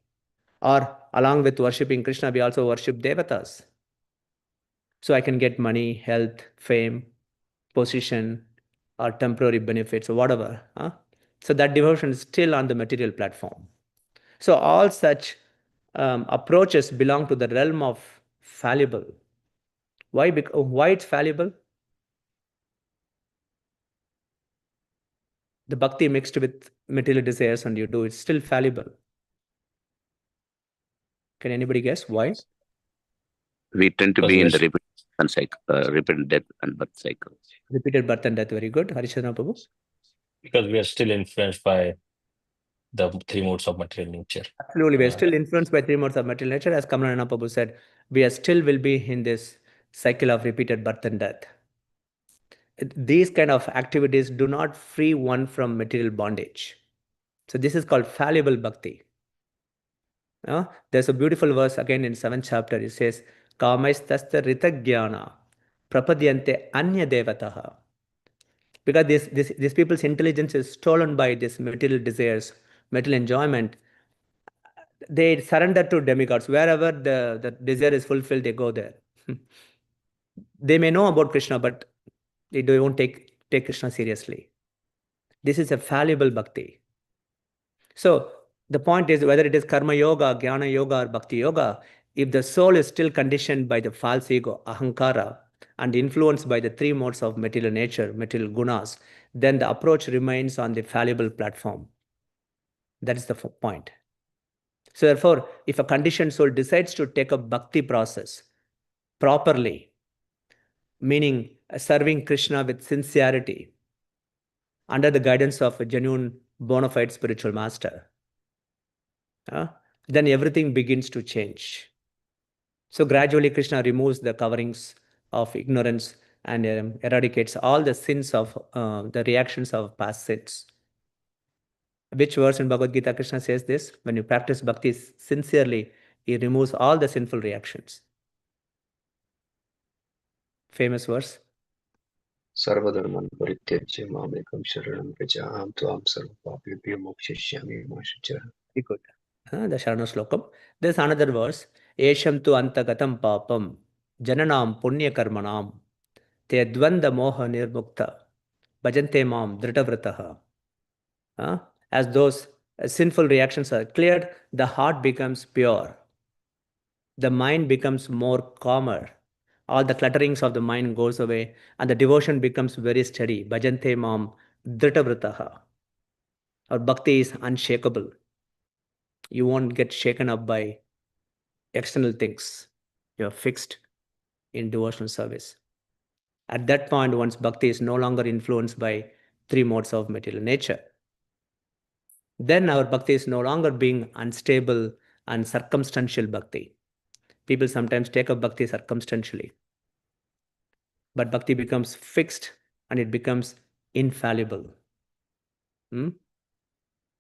Or along with worshipping Krishna, we also worship devatas. So I can get money, health, fame, position, or temporary benefits or whatever. So that devotion is still on the material platform. So all such approaches belong to the realm of fallible. Why it's fallible? The bhakti mixed with material desires and you do, it's still fallible. Can anybody guess why? We tend to be in the repeated death and birth cycle. Repeated birth and death, very good. Harishana Prabhu? Because we are still influenced by the three modes of material nature. Absolutely, we are still influenced by three modes of material nature. As Kamalana Prabhu said, we are still will be in this cycle of repeated birth and death. These kind of activities do not free one from material bondage. So this is called fallible bhakti. There's a beautiful verse again in 7th chapter. It says, Kamaistasta ritagyana prapadyante anya devataha. Because these people's intelligence is stolen by these material desires, material enjoyment. They surrender to demigods. Wherever the desire is fulfilled, they go there. They may know about Krishna, but they won't take Krishna seriously. This is a fallible bhakti. So the point is, whether it is karma yoga, jnana yoga, or bhakti yoga, if the soul is still conditioned by the false ego, ahankara, and influenced by the three modes of material nature, material gunas, then the approach remains on the fallible platform. That is the point. So therefore, if a conditioned soul decides to take up bhakti process properly, meaning serving Krishna with sincerity, under the guidance of a genuine bona fide spiritual master, then everything begins to change. So gradually Krishna removes the coverings of ignorance and eradicates all the sins of the reactions of past sins. Which verse in Bhagavad-gita Krishna says this? When you practice bhakti sincerely, he removes all the sinful reactions. Famous verse. Sarvadharman parityajya mamekam sharanam vraja aham tvam sarvapapyabhyo mokshayami ma shucha. Very good. The Sharana Slokam. There's another verse. Esham tu antagatam papam jananam punya karmanam te dvanda moha nirmukta bhajante mam dhritavrataha. As those sinful reactions are cleared, the heart becomes pure. The mind becomes more calmer. All the clutterings of the mind goes away and the devotion becomes very steady. Bhajante mam dhritavrataha. Our bhakti is unshakable. You won't get shaken up by external things. You're fixed in devotional service. At that point, one's bhakti is no longer influenced by three modes of material nature. Then our bhakti is no longer being unstable and circumstantial bhakti. People sometimes take up bhakti circumstantially. But bhakti becomes fixed and it becomes infallible.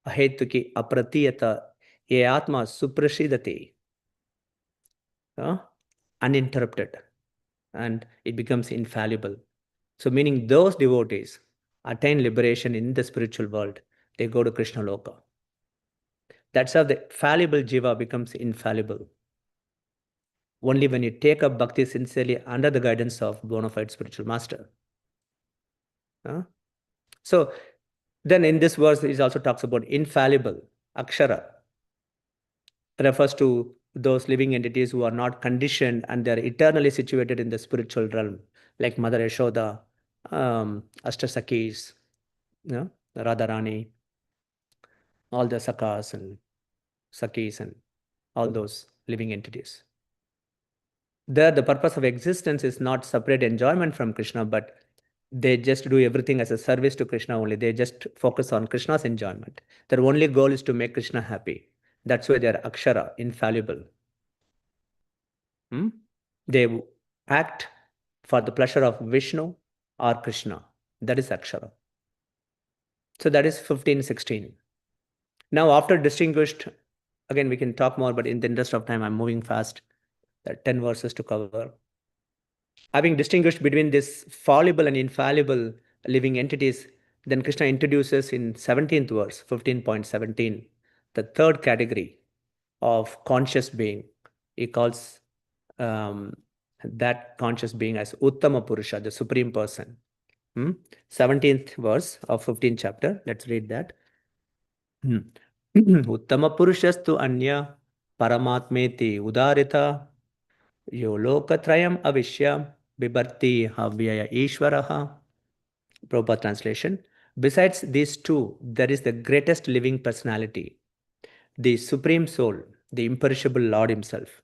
Ahetuki apratiyata ye atma suprashidati. Uninterrupted. And it becomes infallible. So meaning those devotees attain liberation in the spiritual world. They go to Krishna Loka. That's how the fallible jiva becomes infallible. Only when you take up bhakti sincerely under the guidance of bona fide spiritual master. So then in this verse, it also talks about infallible. Akshara refers to those living entities who are not conditioned and they're eternally situated in the spiritual realm, like Mother Yashoda, Ashtasakis, Radharani, all the Sakas and Sakis and all those living entities. There, the purpose of existence is not separate enjoyment from Krishna, but they just do everything as a service to Krishna only. They just focus on Krishna's enjoyment. Their only goal is to make Krishna happy. That's why they are akshara, infallible. They act for the pleasure of Vishnu or Krishna. That is akshara. So that is 15, 16. Now, after distinguished, again, we can talk more, but in the interest of time, I'm moving fast. There are 10 verses to cover. Having distinguished between this fallible and infallible living entities, then Krishna introduces in 17th verse, 15.17, the third category of conscious being. He calls that conscious being as Uttama Purusha, the supreme person. 17th verse of 15th chapter. Let's read that. Uttama Purushastu Anya Paramatmeti Udarita Yo Lokatrayam Avishya Bibarti Havyaya Ishvaraha. Prabhupada translation. Besides these two, there is the greatest living personality, the Supreme Soul, the imperishable Lord Himself,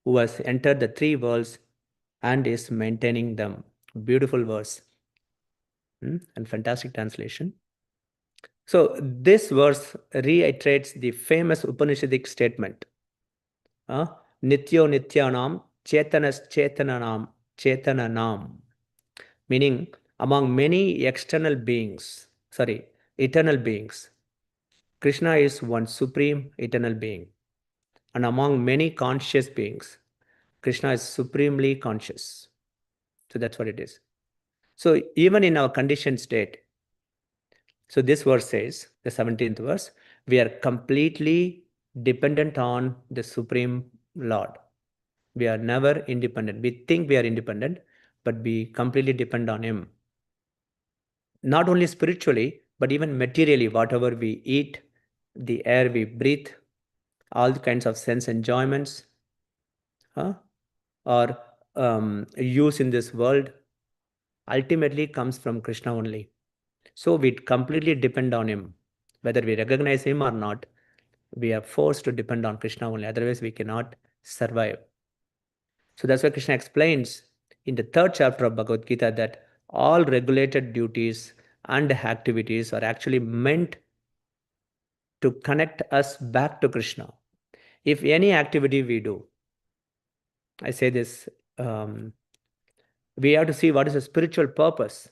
who has entered the three worlds and is maintaining them. Beautiful verse. And fantastic translation. So this verse reiterates the famous Upanishadic statement. Nityo Nityanam Chetanas Chetananam Chetananam. Meaning, among many eternal beings, Krishna is one supreme eternal being. And among many conscious beings, Krishna is supremely conscious. So that's what it is. So even in our conditioned state, so this verse says, the 17th verse, we are completely dependent on the Supreme Lord. We are never independent. We think we are independent, but we completely depend on Him. Not only spiritually, but even materially, whatever we eat, the air we breathe, all kinds of sense enjoyments, or use in this world, ultimately comes from Krishna only. So we completely depend on Him. Whether we recognize Him or not, we are forced to depend on Krishna only. Otherwise, we cannot survive. So that's why Krishna explains in the 3rd chapter of Bhagavad-gita that all regulated duties and activities are actually meant to connect us back to Krishna. If any activity we do, I say this, we have to see what is the spiritual purpose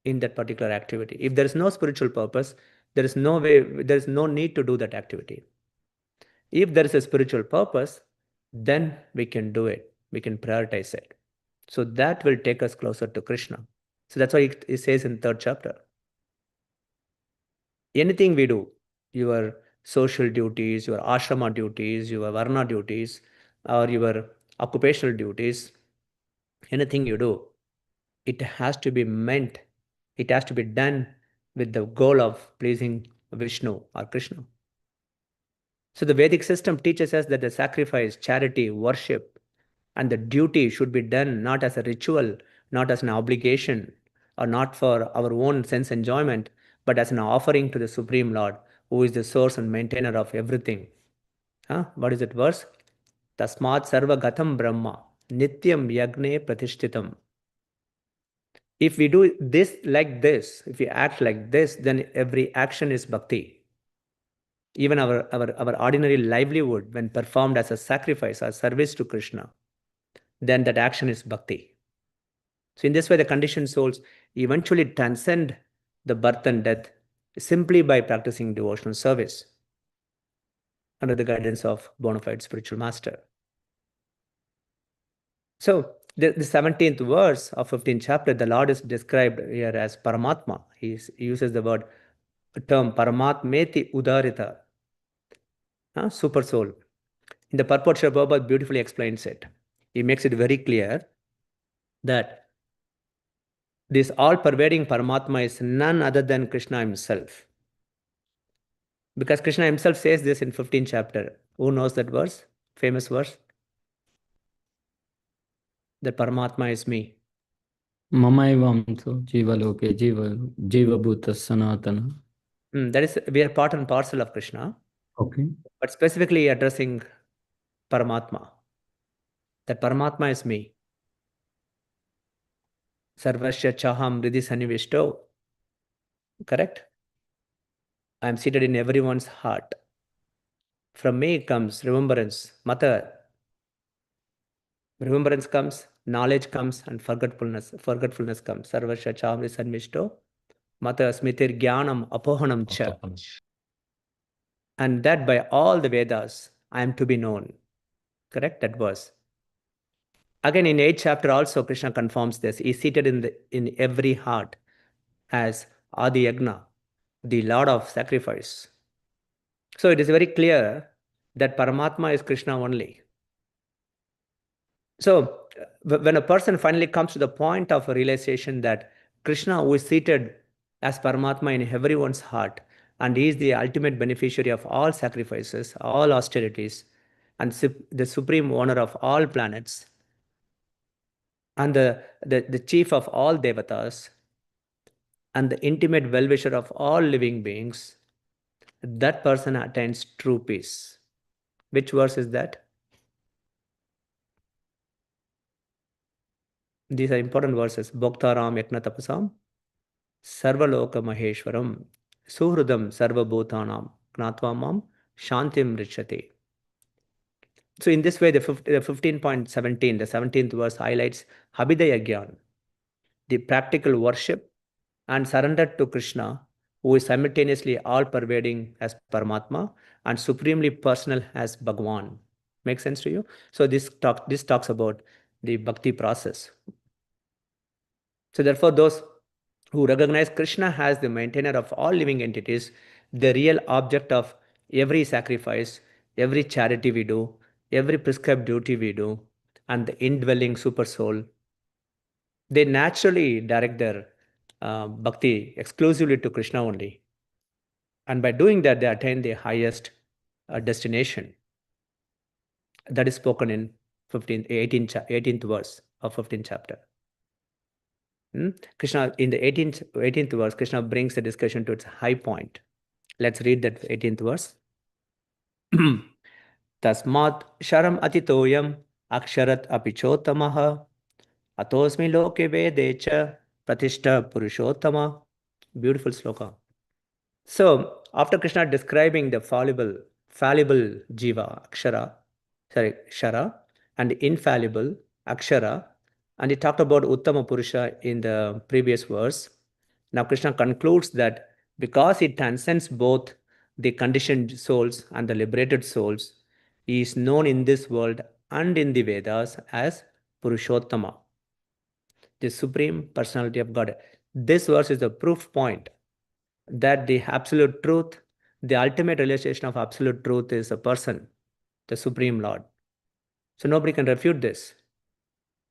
in that particular activity. If there is no spiritual purpose, there is no need to do that activity. If there is a spiritual purpose, then we can do it. We can prioritize it. So that will take us closer to Krishna. So that's why it says in 3rd chapter. Anything we do, your social duties, your ashrama duties, your varna duties, or your occupational duties, anything you do, it has to be meant, it has to be done with the goal of pleasing Vishnu or Krishna. So the Vedic system teaches us that the sacrifice, charity, worship, and the duty should be done not as a ritual, not as an obligation, or not for our own sense enjoyment, but as an offering to the Supreme Lord, who is the source and maintainer of everything. What is that verse? Tasmat sarva gatam brahma, nityam yagne pratishthitam. If we do this like this, if we act like this, then every action is bhakti. Even our ordinary livelihood, when performed as a sacrifice or service to Krishna, then that action is bhakti. So in this way, the conditioned souls eventually transcend the birth and death simply by practicing devotional service under the guidance of bona fide spiritual master. So the 17th verse of 15th chapter, the Lord is described here as Paramatma. He uses the term Paramatmeti Udarita, super soul. In the purport, Srila Prabhupada beautifully explains it. He makes it very clear that this all-pervading Paramatma is none other than Krishna Himself. Because Krishna Himself says this in 15th chapter. Who knows that verse? Famous verse. That Paramatma is me. Mamaivam jivaloke jivabhuta sanatana. That is, we are part and parcel of Krishna. Okay. But specifically addressing Paramatma. That Paramatma is me. Sarvasya chaham ridhi sanivishto. Correct? I am seated in everyone's heart. From me comes remembrance, Mata. Remembrance comes, knowledge comes, and forgetfulness comes. Sarvasya chaham ridhi sanivishto. Mata smritir jnanam apohanam cha. And that by all the Vedas, I am to be known. Correct? That verse. Again, in 8th chapter also, Krishna confirms this. He is seated in every heart as Adi Yagna, the Lord of sacrifice. So it is very clear that Paramatma is Krishna only. So when a person finally comes to the point of realization that Krishna, who is seated as Paramatma in everyone's heart, and he is the ultimate beneficiary of all sacrifices, all austerities, and the supreme owner of all planets, and the chief of all devatas, and the intimate well-wisher of all living beings, that person attains true peace. Which verse is that? These are important verses. Bhoktaram yakna tapasam, sarvaloka maheshwaram, suhrudam sarvabhutanam, gnatva shantim richate. So in this way, the 15.17, the 17th verse highlights Abhidaya Gyan, the practical worship and surrender to Krishna, who is simultaneously all-pervading as Paramatma and supremely personal as Bhagwan. Make sense to you? So this talks about the bhakti process. So therefore, those who recognize Krishna as the maintainer of all living entities, the real object of every sacrifice, every charity we do, every prescribed duty we do, and the indwelling super soul, they naturally direct their bhakti exclusively to Krishna only. And by doing that, they attain the highest destination. That is spoken in 18th verse of 15th chapter. Krishna, in the 18th verse, Krishna brings the discussion to its high point. Let's read that 18th verse. Tasmat sharam atitoyam aksharat apichotamaha atosmi loke vedecha pratishta purushottama. Beautiful sloka. So, after Krishna describing the fallible jiva, Shara, and the infallible, Akshara, and he talked about Uttama Purusha in the previous verse. Now, Krishna concludes that because he transcends both the conditioned souls and the liberated souls, he is known in this world and in the Vedas as Purushottama, the Supreme Personality of God. This verse is the proof point that the absolute truth, the ultimate realization of absolute truth is a person, the Supreme Lord. So nobody can refute this.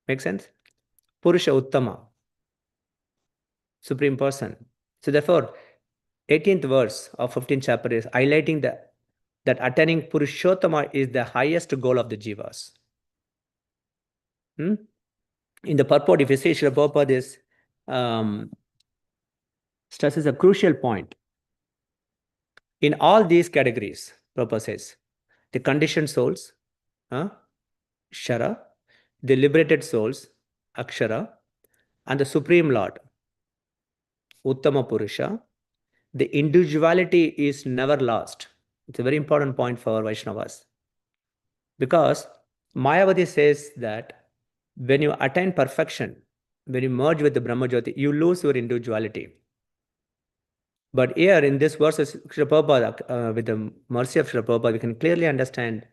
Make sense? Purusha Uttama, Supreme Person. So therefore, 18th verse of 15th chapter is highlighting that attaining Purushottama is the highest goal of the jivas. In the purport, if you see Srila Prabhupada stresses a crucial point. In all these categories, Prabhupada says, the conditioned souls, Shara, the liberated souls, Akshara, and the Supreme Lord, Uttama Purusha, the individuality is never lost. It's a very important point for Vaishnavas. Because Mayavadi says that when you attain perfection, when you merge with the Brahmajyoti, you lose your individuality. But here in this verse, Srila Prabhupada, with the mercy of Srila Prabhupada, we can clearly understand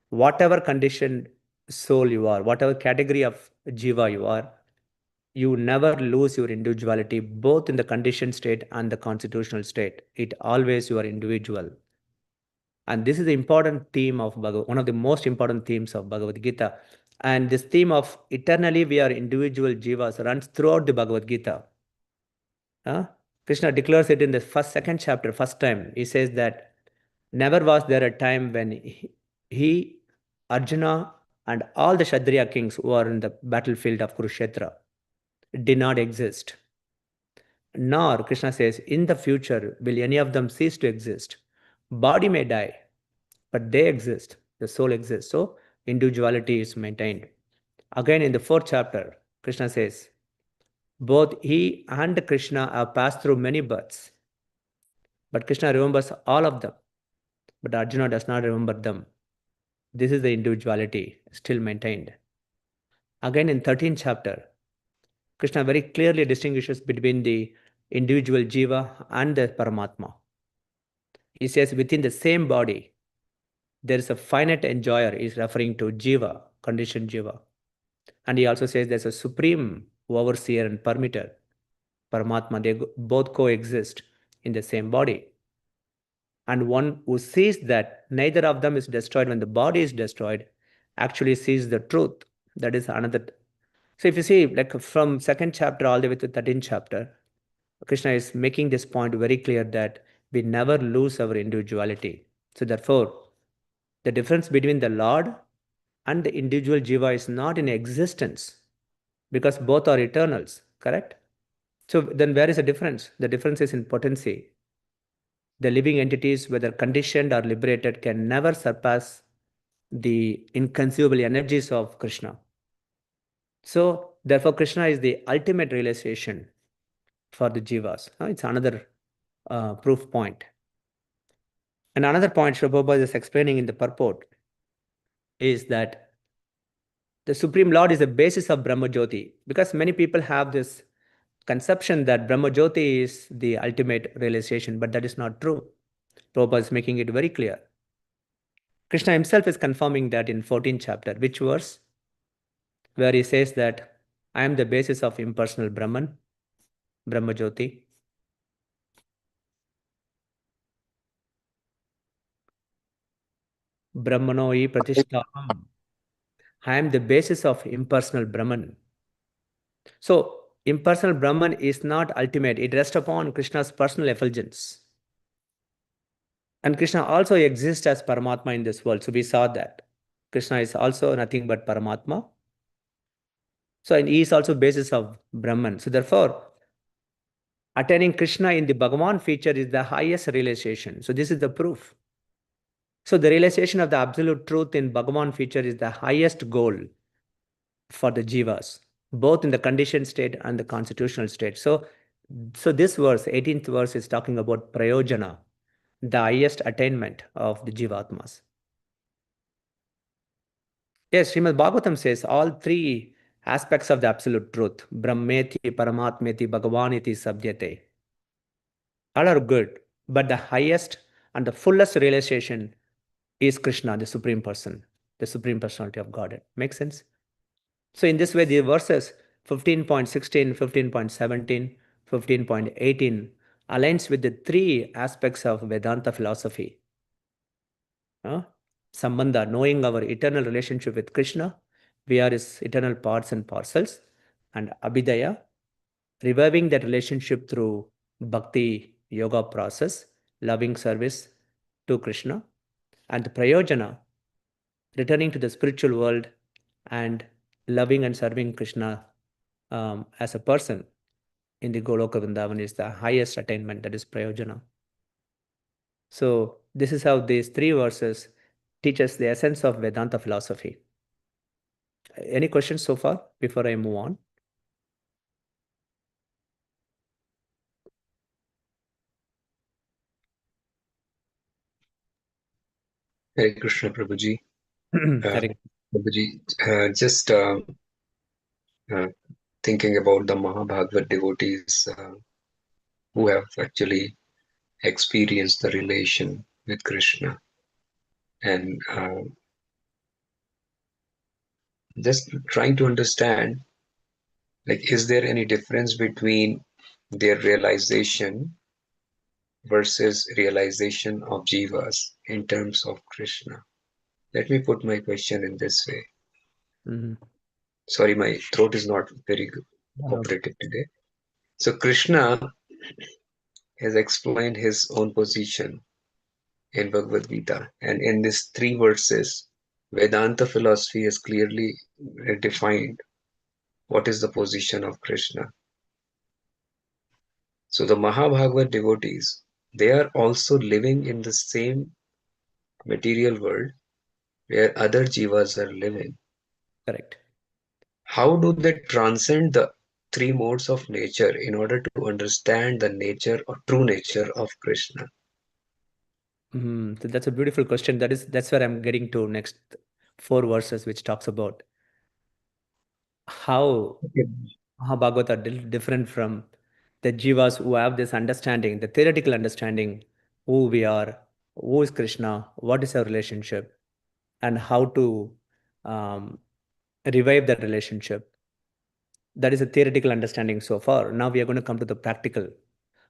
whatever conditioned soul you are, whatever category of jiva you are, you never lose your individuality, both in the conditioned state and the constitutional state. It always you are individual. And this is the important theme of one of the most important themes of Bhagavad-gita. And this theme of eternally we are individual jivas runs throughout the Bhagavad-gita. Krishna declares it in the second chapter, first time. He says that never was there a time when he Arjuna and all the Kshatriya kings who are in the battlefield of Kurukshetra did not exist. Nor, Krishna says, in the future, will any of them cease to exist? Body may die, but they exist. The soul exists. So, individuality is maintained. Again, in the 4th chapter, Krishna says, both he and Krishna have passed through many births. But Krishna remembers all of them. But Arjuna does not remember them. This is the individuality still maintained. Again, in 13th chapter, Krishna very clearly distinguishes between the individual jiva and the Paramatma. He says within the same body, there is a finite enjoyer. He is referring to jiva, conditioned jiva. And he also says there's a supreme overseer and permitter, Paramatma. They both coexist in the same body. And one who sees that neither of them is destroyed when the body is destroyed actually sees the truth. That is another. So if you see, like from 2nd chapter all the way to 13th chapter, Krishna is making this point very clear that we never lose our individuality. So therefore, the difference between the Lord and the individual jiva is not in existence because both are eternals, correct? So then where is the difference? The difference is in potency. The living entities, whether conditioned or liberated, can never surpass the inconceivable energies of Krishna. So therefore, Krishna is the ultimate realization for the jivas. It's another proof point. And another point Prabhupada is explaining in the purport is that the Supreme Lord is the basis of Brahma Jyoti, because many people have this conception that Brahma Jyoti is the ultimate realization, but that is not true. Prabhupada is making it very clear. Krishna himself is confirming that in 14th chapter, which verse? Where he says that I am the basis of impersonal Brahman, Brahma Jyoti. Brahmanoi Pratishtham. I am the basis of impersonal Brahman. So, impersonal Brahman is not ultimate. It rests upon Krishna's personal effulgence. And Krishna also exists as Paramatma in this world. So, we saw that. Krishna is also nothing but Paramatma. So, and he is also basis of Brahman. So, therefore, attaining Krishna in the Bhagavan feature is the highest realization. So, this is the proof. So, the realization of the absolute truth in Bhagavan feature is the highest goal for the jivas, both in the conditioned state and the constitutional state. So this verse, 18th verse, is talking about prayojana, the highest attainment of the jivatmas. Yes, Srimad Bhagavatam says all three aspects of the absolute truth, Brahmeti, Paramatmeti, Bhagavaniti, Sabdyate, all are good, but the highest and the fullest realization is Krishna, the Supreme Person, the Supreme Personality of Godhead. Makes sense? So in this way, the verses 15.16, 15.17, 15.18 aligns with the three aspects of Vedanta philosophy. Sambandha, knowing our eternal relationship with Krishna, we are his eternal parts and parcels, and Abhidaya, reviving that relationship through bhakti yoga process, loving service to Krishna, and Prayojana, returning to the spiritual world and loving and serving Krishna as a person in the Goloka Vrindavan is the highest attainment, that is Prayojana. So this is how these three verses teach us the essence of Vedanta philosophy. Any questions so far before I move on? Hare Krishna, Prabhuji. Hare. Prabhuji, just thinking about the Mahabhagavad devotees who have actually experienced the relation with Krishna, and just trying to understand, like, is there any difference between their realization versus realization of jivas in terms of Krishna? Let me put my question in this way. Sorry, my throat is not very good, cooperative today. So Krishna has explained his own position in Bhagavad-gita, and in these three verses, Vedanta philosophy has clearly defined what is the position of Krishna. So the Mahabhagavad devotees, they are also living in the same material world where other jivas are living. Correct. How do they transcend the three modes of nature in order to understand the nature or true nature of Krishna? So that's a beautiful question. That's where I'm getting to next 4 verses, which talks about how Bhagavad are different from the jivas who have this understanding, the theoretical understanding, who we are, who is Krishna, what is our relationship, and how to um, revive that relationship. That is a theoretical understanding so far. Now we are going to come to the practical,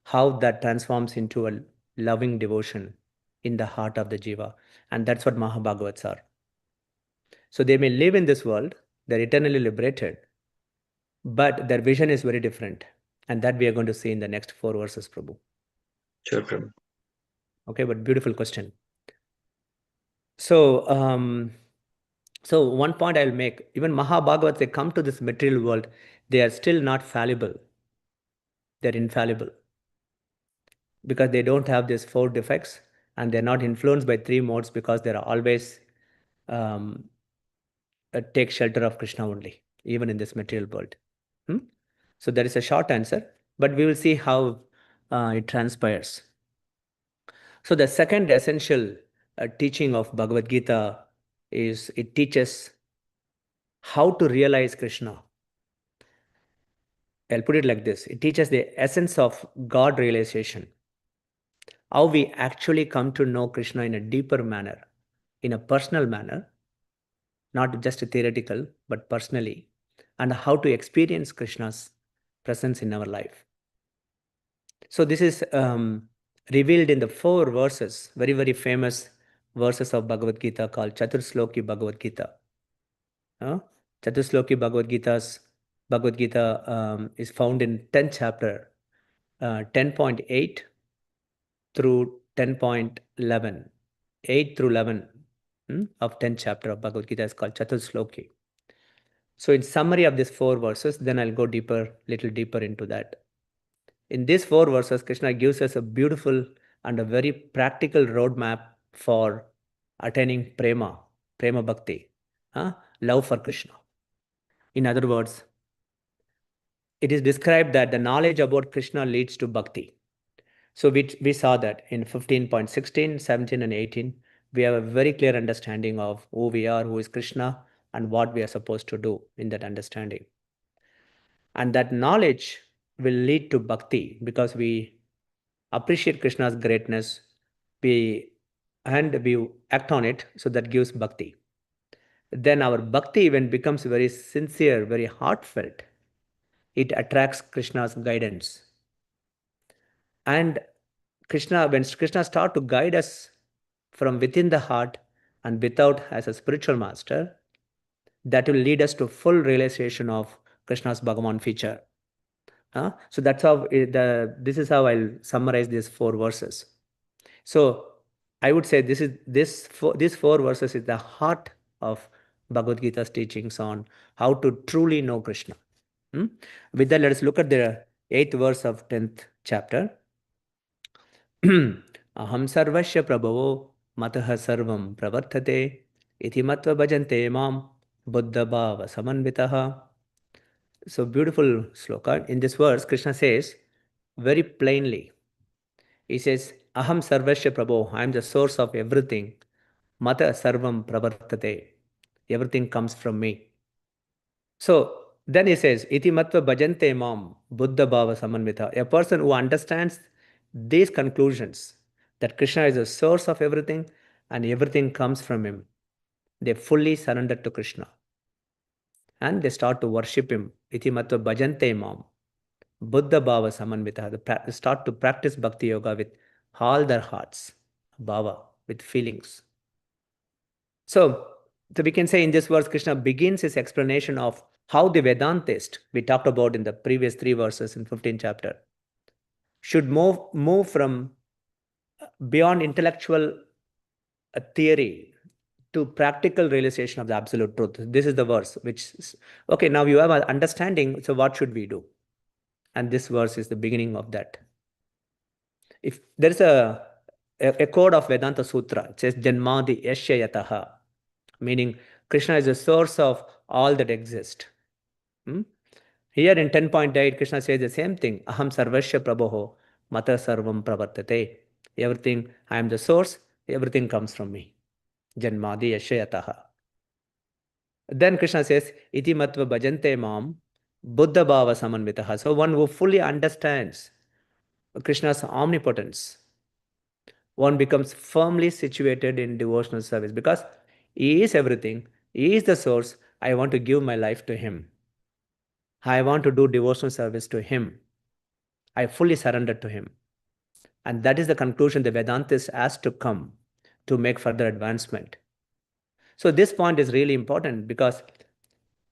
how that transforms into a loving devotion in the heart of the jiva. And that's what Mahabhagavats are. So they may live in this world, they're eternally liberated, but their vision is very different. And that we are going to see in the next 4 verses, Prabhu. Sure, Prabhu. Okay, but beautiful question. So, so one point I'll make, even Mahabhagavats, they come to this material world, they are still not fallible. They're infallible because they don't have these 4 defects and they're not influenced by 3 modes because they're always take shelter of Krishna only, even in this material world. So that is a short answer, but we will see how it transpires. So the second essential teaching of Bhagavad-gita is it teaches how to realize Krishna. I'll put it like this. It teaches the essence of God realization. How we actually come to know Krishna in a deeper manner, in a personal manner, not just theoretical, but personally, and how to experience Krishna's presence in our life. So this is revealed in the 4 verses, very, very famous verses of Bhagavad Gita called Chatusloki Bhagavad Gita. Chatusloki Bhagavad Gita is found in 10th chapter, 10.8 through 10.11. 8 through 11 of 10th chapter of Bhagavad Gita is called Chatusloki. So in summary of these 4 verses, then I'll go little deeper into that. In these 4 verses, Krishna gives us a beautiful and a very practical roadmap for attaining prema bhakti, love for Krishna. In other words, it is described that the knowledge about Krishna leads to bhakti. So we saw that in 15.16, 17, and 18, we have a very clear understanding of who we are, who is Krishna, and what we are supposed to do in that understanding. And that knowledge will lead to bhakti because we appreciate Krishna's greatness, we act on it, so that gives bhakti. Then our bhakti even becomes very sincere, very heartfelt. It attracts Krishna's guidance. And when Krishna starts to guide us from within the heart and without as a spiritual master, that will lead us to full realization of Krishna's Bhagavan feature. So that's how this is how I'll summarize these 4 verses. So I would say these 4 verses is the heart of Bhagavad Gita's teachings on how to truly know Krishna. With that, let us look at the 8th verse of 10th chapter. Aham sarvasya prabhavo matah sarvam pravartate iti matva bhajante mam buddha bhava samanvitaha. So beautiful sloka. In this verse, Krishna says very plainly, he says, Aham sarvasya prabho, I am the source of everything. Mata sarvam pravartate. Everything comes from me. So then he says, Iti matva bhajante mam buddha bhava samanvita. A person who understands these conclusions, that Krishna is the source of everything and everything comes from him, they fully surrender to Krishna. And they start to worship him. Iti matva bhajante mam buddha bhava samanvita. They start to practice bhakti yoga with all their hearts, bhava, with feelings. So we can say in this verse, Krishna begins his explanation of how the Vedantist, we talked about in the previous 3 verses in 15th chapter, should move from beyond intellectual theory to practical realization of the absolute truth. This is the verse which is, okay, now you have an understanding, so what should we do? And this verse is the beginning of that. If there is a code of Vedanta Sutra, it says Janmadi Yasya Yataha, meaning Krishna is the source of all that exists. Here in 10.8, Krishna says the same thing. Aham sarvasya prabhoho mata sarvam pravartate. Everything, I am the source, everything comes from me. Janmadi yashayataha. Then Krishna says, iti matva bhajante mam buddha bhava samanvitaha. So one who fully understands Krishna's omnipotence, one becomes firmly situated in devotional service because he is everything, he is the source. I want to give my life to him. I want to do devotional service to him. I fully surrender to him. And that is the conclusion the Vedantis has to come to make further advancement. So this point is really important because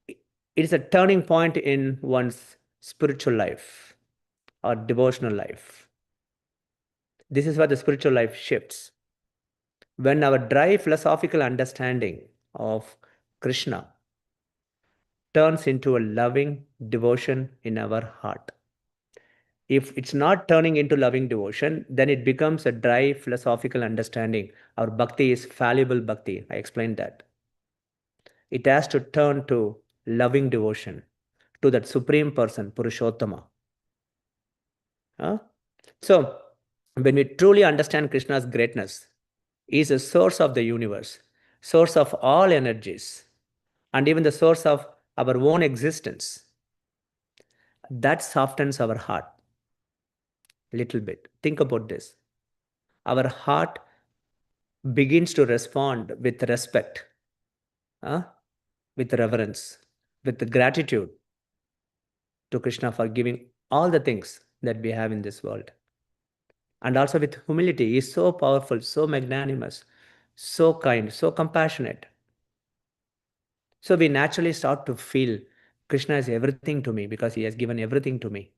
it is a turning point in one's spiritual life or devotional life. This is where the spiritual life shifts. When our dry philosophical understanding of Krishna turns into a loving devotion in our heart. If it's not turning into loving devotion, then it becomes a dry philosophical understanding. Our bhakti is fallible bhakti. I explained that. It has to turn to loving devotion to that supreme person, Purushottama. So, when we truly understand Krishna's greatness, he is the source of the universe, source of all energies, and even the source of our own existence. That softens our heart a little bit. Think about this. Our heart begins to respond with respect, with reverence, with gratitude to Krishna for giving all the things that we have in this world. And also with humility. He is so powerful, so magnanimous, so kind, so compassionate. So we naturally start to feel Krishna is everything to me because he has given everything to me.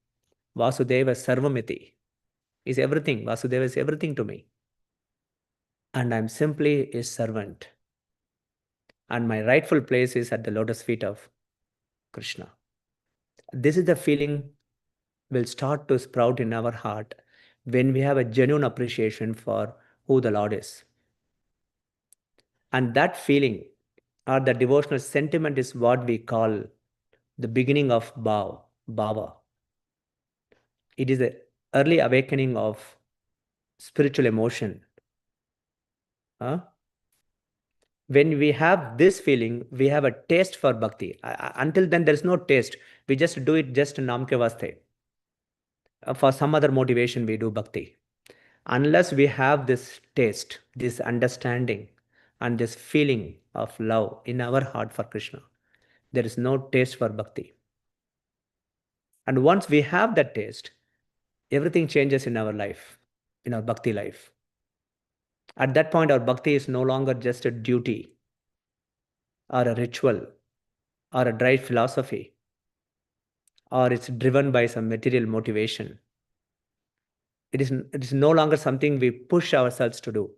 Vasudeva Sarvamiti is everything. Vasudeva is everything to me. And I'm simply his servant. And my rightful place is at the lotus feet of Krishna. This is the feeling will start to sprout in our heart when we have a genuine appreciation for who the Lord is. And that feeling or the devotional sentiment is what we call the beginning of bhava. It is the early awakening of spiritual emotion. When we have this feeling, we have a taste for bhakti. Until then, there is no taste. We just do it just namke vaste. For some other motivation, we do bhakti. Unless we have this taste, this understanding, and this feeling of love in our heart for Krishna, there is no taste for bhakti. And once we have that taste, everything changes in our life, in our bhakti life. At that point, our bhakti is no longer just a duty or a ritual or a dry philosophy, or it's driven by some material motivation. It is no longer something we push ourselves to do.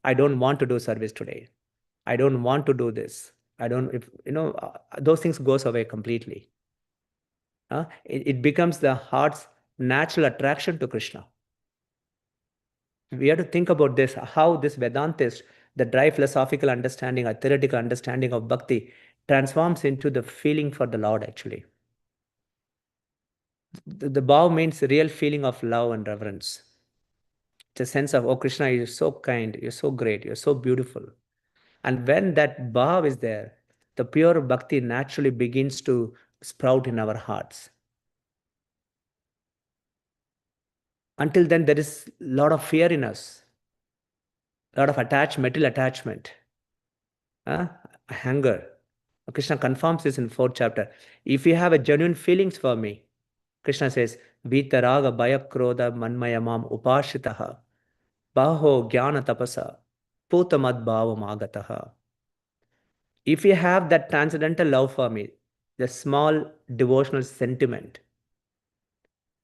I don't want to do service today. I don't want to do this. Those things goes away completely. It becomes the heart's natural attraction to Krishna. We have to think about this, how this Vedantist, the dry philosophical understanding or theoretical understanding of bhakti transforms into the feeling for the Lord actually. The bhav means real feeling of love and reverence. It's a sense of, oh Krishna, you're so kind, you're so great, you're so beautiful. And when that bhav is there, the pure bhakti naturally begins to sprout in our hearts. Until then, there is a lot of fear in us, a lot of material attachment, anger. Krishna confirms this in 4th chapter. If you have a genuine feelings for me, Krishna says, Vitaraga Bhaya Krodha Manmayamam Upashitaha Baho Jnana Tapasa Putamad Bhavam Agataha. If you have that transcendental love for me, the small devotional sentiment,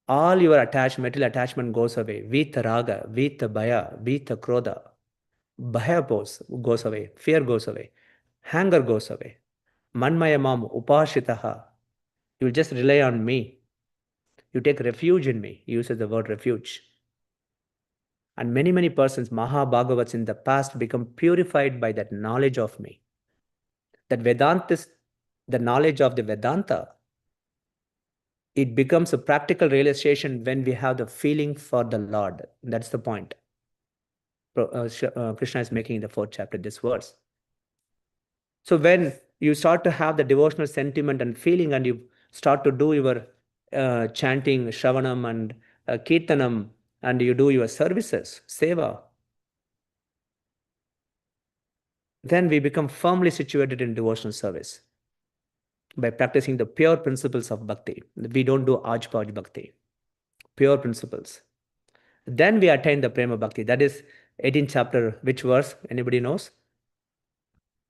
all your material attachment goes away. Vita raga, vita bhaya, vita krodha. Bhaya goes away, fear goes away, anger goes away. Manmayamam upashitaha. You will just rely on me. You take refuge in me. He uses the word refuge. And many, many persons, Mahabhagavats in the past, become purified by that knowledge of me. That Vedanta is the knowledge of the Vedanta. It becomes a practical realization when we have the feeling for the Lord. That's the point. Krishna is making in the 4th chapter this verse. So when you start to have the devotional sentiment and feeling, and you start to do your chanting, Shravanam and Kirtanam, and you do your services, Seva, then we become firmly situated in devotional service by practicing the pure principles of bhakti. We don't do hodgepodge bhakti, pure principles. Then we attain the prema bhakti. That is 18th chapter. Which verse? Anybody knows?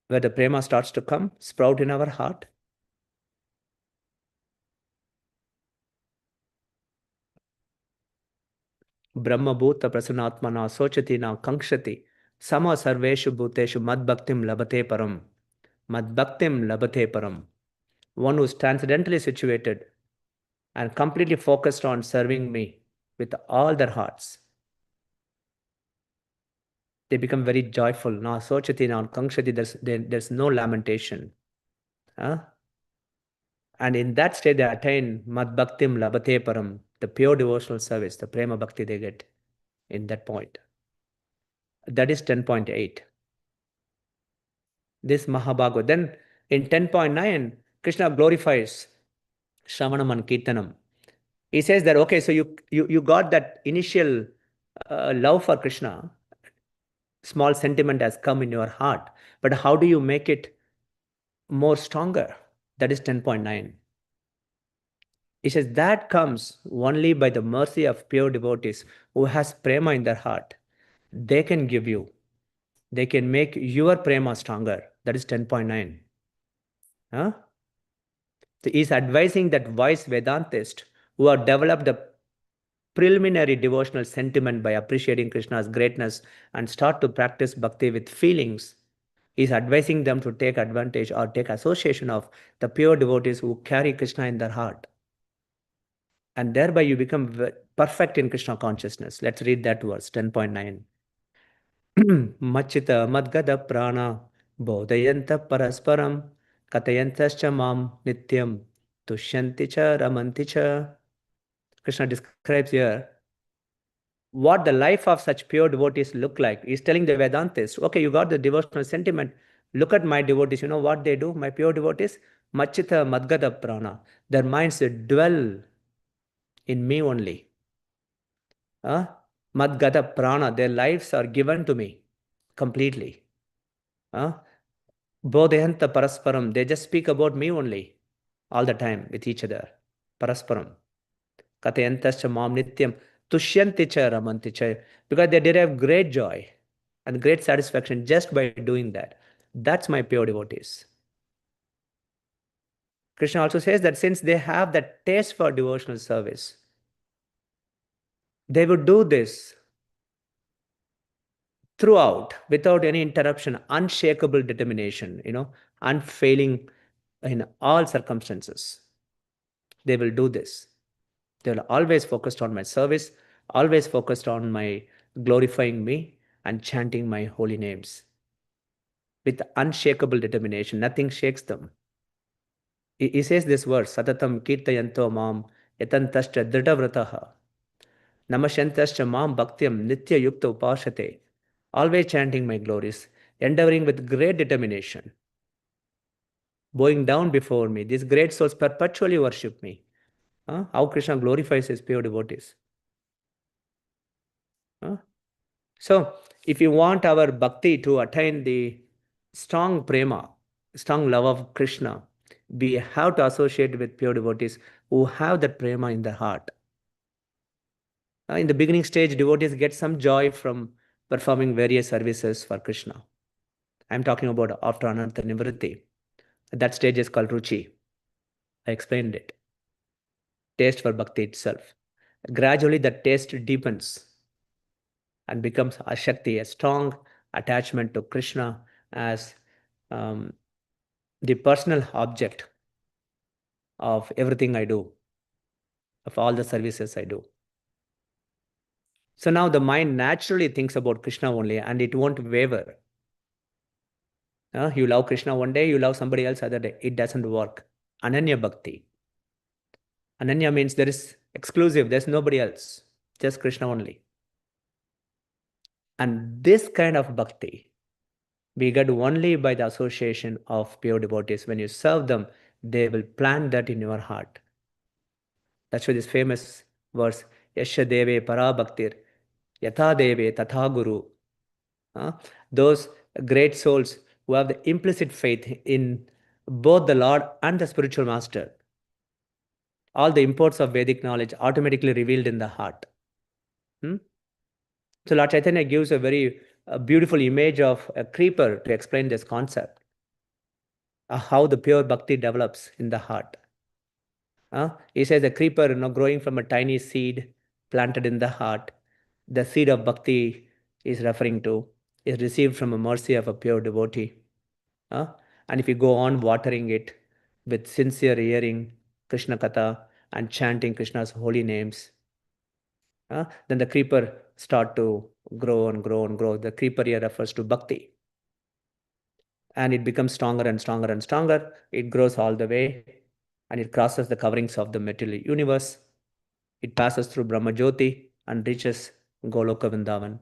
Where the prema starts to come, sprout in our heart. Brahma bhuta prasanatmana sochati na kankshati sama sarveshu bhuteshu mad bhaktim labate param. Mad bhaktim labate param. One who is transcendently situated and completely focused on serving me with all their hearts. They become very joyful. Na sochati na kankshati, there's no lamentation. Huh? And in that state, they attain mad bhaktim labate param, the pure devotional service, the prema bhakti they get in that point. That is 10.8. This Mahabhagavad. Then in 10.9, Krishna glorifies Shravanam and Kirtanam. He says that, okay, so you got that initial love for Krishna, small sentiment has come in your heart, but how do you make it more stronger? That is 10.9. He says that comes only by the mercy of pure devotees who has prema in their heart. They can give you, they can make your prema stronger. That is 10.9. Huh? So he's advising that wise Vedantist who have developed the preliminary devotional sentiment by appreciating Krishna's greatness and start to practice bhakti with feelings. He's advising them to take advantage or take association of the pure devotees who carry Krishna in their heart. And thereby you become perfect in Krishna consciousness. Let's read that verse, 10.9. Machita madgada prana bodhayanta parasparam katayantascha mam nityam tushyanti cha ramanti cha. Krishna describes here what the life of such pure devotees look like. He's telling the Vedantist, okay, you got the devotional sentiment. Look at my devotees. You know what they do? My pure devotees, machita madgada prana. Their minds dwell in me only. Madgada prana, their lives are given to me completely. Bodhayanta parasparam, they just speak about me only all the time with each other. Parasparam. Katayantascha mam nityam tushyanti cha ramanti cha. Because they derive great joy and great satisfaction just by doing that. That's my pure devotees. Krishna also says that since they have that taste for devotional service, they would do this throughout without any interruption, unshakable determination, unfailing in all circumstances. They will do this. They will always focused on my service, always focused on my glorifying me and chanting my holy names. With unshakable determination, nothing shakes them. He says this verse, Satatam kirtayanto mam yatantascha dridhavrataha namasyantascha mam bhaktyam nitya yukta upashate. Always chanting my glories, endeavoring with great determination, bowing down before me. These great souls perpetually worship me. How Krishna glorifies his pure devotees. So, if you want our bhakti to attain the strong prema, strong love of Krishna, we have to associate with pure devotees who have that prema in their heart. In the beginning stage, devotees get some joy from performing various services for Krishna. I'm talking about after Ananta Nivritti. That stage is called Ruchi. I explained it. Taste for bhakti itself. Gradually, that taste deepens and becomes Ashakti, a strong attachment to Krishna as the personal object of everything I do, of all the services I do. So now the mind naturally thinks about Krishna only, and it won't waver. You love Krishna one day, you love somebody else other day. It doesn't work. Ananya Bhakti. Ananya means there is exclusive, there's nobody else, just Krishna only. And this kind of bhakti we get only by the association of pure devotees. When you serve them, they will plant that in your heart. That's why this famous verse, Yasha Deve Para Bhaktir, Yatha Deve Tatha Guru. Those great souls who have the implicit faith in both the Lord and the spiritual master, all the imports of Vedic knowledge automatically revealed in the heart. So Lord Chaitanya gives a very beautiful image of a creeper to explain this concept, how the pure bhakti develops in the heart. He says a creeper growing from a tiny seed planted in the heart. The seed of bhakti is referring to is received from a mercy of a pure devotee. And if you go on watering it with sincere hearing Krishna Katha and chanting Krishna's holy names, then the creeper start to grow and grow and grow. The creeper here refers to bhakti. And it becomes stronger and stronger and stronger. It grows all the way and it crosses the coverings of the material universe. It passes through Brahma Jyoti and reaches Goloka Vrindavan.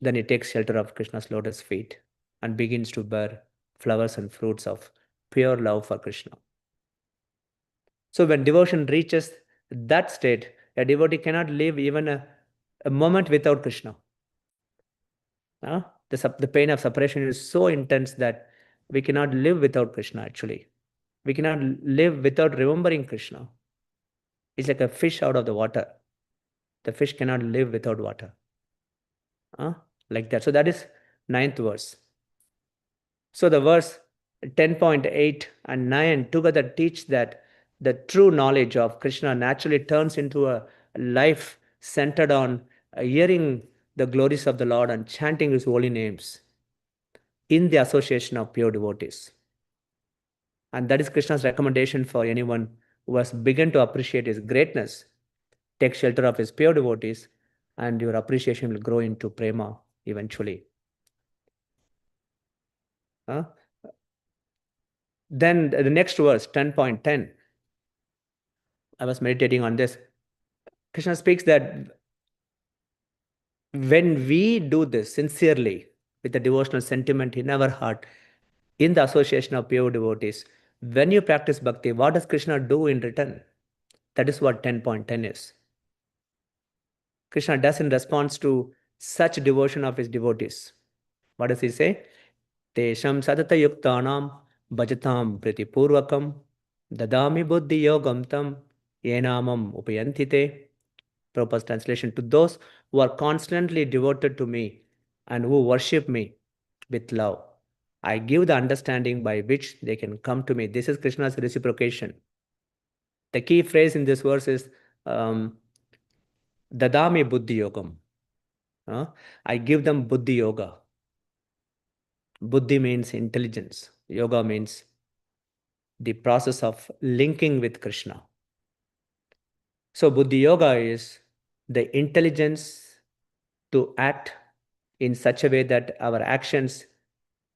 Then it takes shelter of Krishna's lotus feet and begins to bear flowers and fruits of pure love for Krishna. So when devotion reaches that state, a devotee cannot live even a moment without Krishna. The pain of separation is so intense that we cannot live without Krishna actually. We cannot live without remembering Krishna. It's like a fish out of the water. The fish cannot live without water. Like that. So that is 9th verse. So the verse 10.8 and 9 together teach that the true knowledge of Krishna naturally turns into a life centered on hearing the glories of the Lord and chanting His holy names in the association of pure devotees. And that is Krishna's recommendation for anyone who has begun to appreciate His greatness. Take shelter of His pure devotees and your appreciation will grow into prema eventually. Then the next verse, 10.10. I was meditating on this. Krishna speaks that when we do this sincerely, with a devotional sentiment in our heart, in the association of pure devotees, when you practice bhakti, what does Krishna do in return? That is what 10.10 is. Krishna does in response to such devotion of his devotees. What does he say? Tesham sadata yuktanam bhajatam pritipurvakam dadami buddhi yogam tam yenamam upayantite. Prabhupada's translation: to those who are constantly devoted to me and who worship me with love, I give the understanding by which they can come to me. This is Krishna's reciprocation. The key phrase in this verse is dadami buddhi yogam. I give them buddhi yoga. Buddhi means intelligence. Yoga means the process of linking with Krishna. So buddhi yoga is the intelligence to act in such a way that our actions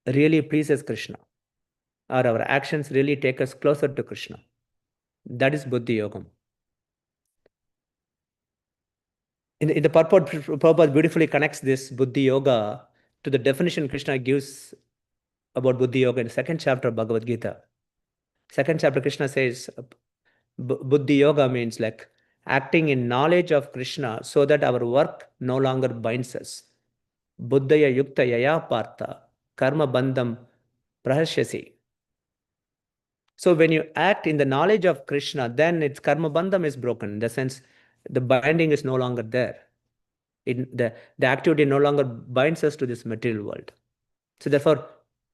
really pleases Krishna, or our actions really take us closer to Krishna. That is buddhi yogam. In the purport, Prabhupada beautifully connects this buddhi yoga to the definition Krishna gives about buddhi yoga in the 2nd chapter of Bhagavad-gita. 2nd chapter, Krishna says buddhi yoga means like acting in knowledge of Krishna so that our work no longer binds us. Buddhaya yukta yaya partha karma bandham prahashyasi. So when you act in the knowledge of Krishna, then its karma bandham is broken. In the sense, the binding is no longer there. The activity no longer binds us to this material world. So therefore,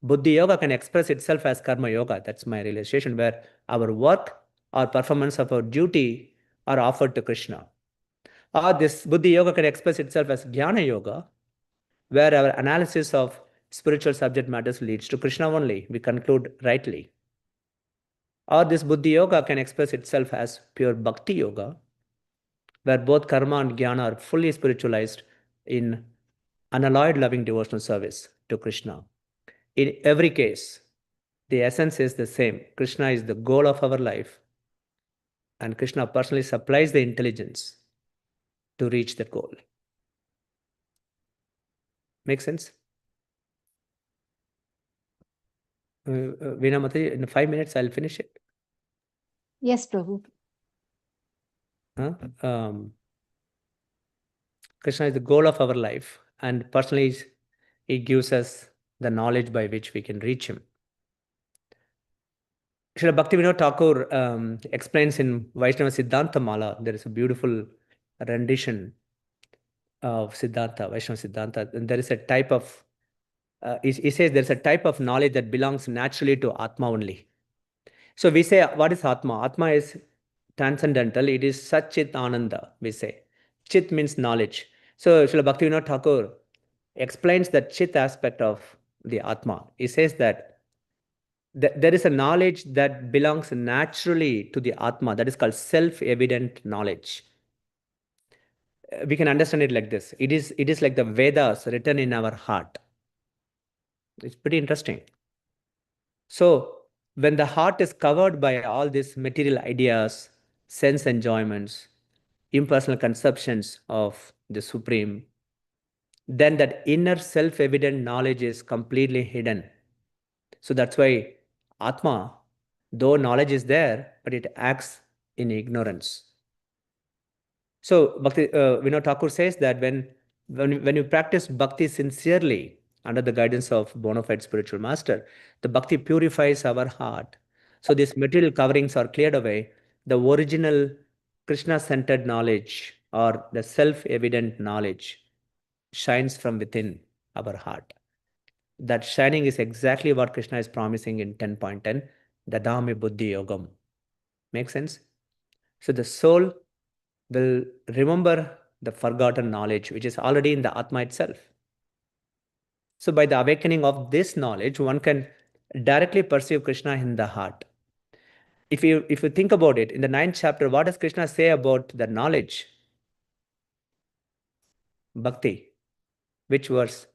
buddhi yoga can express itself as karma yoga. That's my realization, where our work or performance of our duty are offered to Krishna. Or this buddhi yoga can express itself as jnana yoga, where our analysis of spiritual subject matters leads to Krishna only, we conclude rightly. Or this Buddhi Yoga can express itself as pure Bhakti Yoga, where both karma and jnana are fully spiritualized in unalloyed loving devotional service to Krishna. In every case, the essence is the same. Krishna is the goal of our life, and Krishna personally supplies the intelligence to reach that goal. Make sense? Veena Mataji, in 5 minutes, I'll finish it. Yes, Prabhu. Krishna is the goal of our life, and personally, he gives us the knowledge by which we can reach him. Srila Bhaktivinoda Thakur explains in Vaishnava Siddhanta Mala, there is a beautiful rendition of Siddhanta, Vaishnava Siddhanta, and there is a type of, he says there is a type of knowledge that belongs naturally to Atma only. So we say, what is Atma? Atma is transcendental, it is Satchit Ananda, we say. Chit means knowledge. So Srila Bhaktivinoda Thakur explains the Chit aspect of the Atma. He says that there is a knowledge that belongs naturally to the Atma, that is called self-evident knowledge. We can understand it like this. It is like the Vedas written in our heart. It's pretty interesting. So when the heart is covered by all these material ideas, sense enjoyments, impersonal conceptions of the Supreme, then that inner self-evident knowledge is completely hidden. So that's why Atma, though knowledge is there, but it acts in ignorance. So Bhakti, Vinod Thakur says that when you practice bhakti sincerely under the guidance of bona fide spiritual master, the bhakti purifies our heart. So these material coverings are cleared away. The original Krishna-centered knowledge or the self-evident knowledge shines from within our heart. That shining is exactly what Krishna is promising in 10.10, Dadami Buddhi Yogam. Make sense? So the soul will remember the forgotten knowledge, which is already in the Atma itself. So by the awakening of this knowledge, one can directly perceive Krishna in the heart. If you think about it, in the 9th chapter, what does Krishna say about the knowledge? Bhakti. Which verse?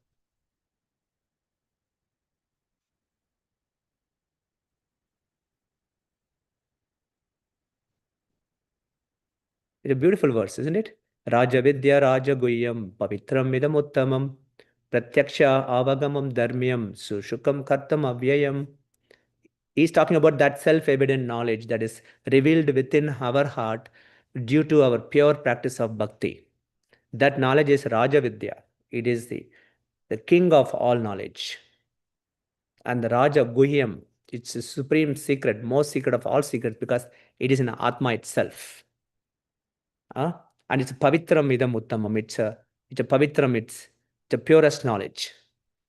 It's a beautiful verse, isn't it? Raja Vidya Raja Guyam Pavitram Midam Uttamam Pratyaksha Avagamam Dharmyam Sushukam Kartam Avyayam. He's talking about that self-evident knowledge that is revealed within our heart due to our pure practice of bhakti. That knowledge is Raja Vidya. It is the king of all knowledge. And the Raja Guhyam, it's the supreme secret, most secret of all secrets, because it is in Atma itself. And it's Pavitram Idam Uttamam. It's a Pavitram, it's the purest knowledge.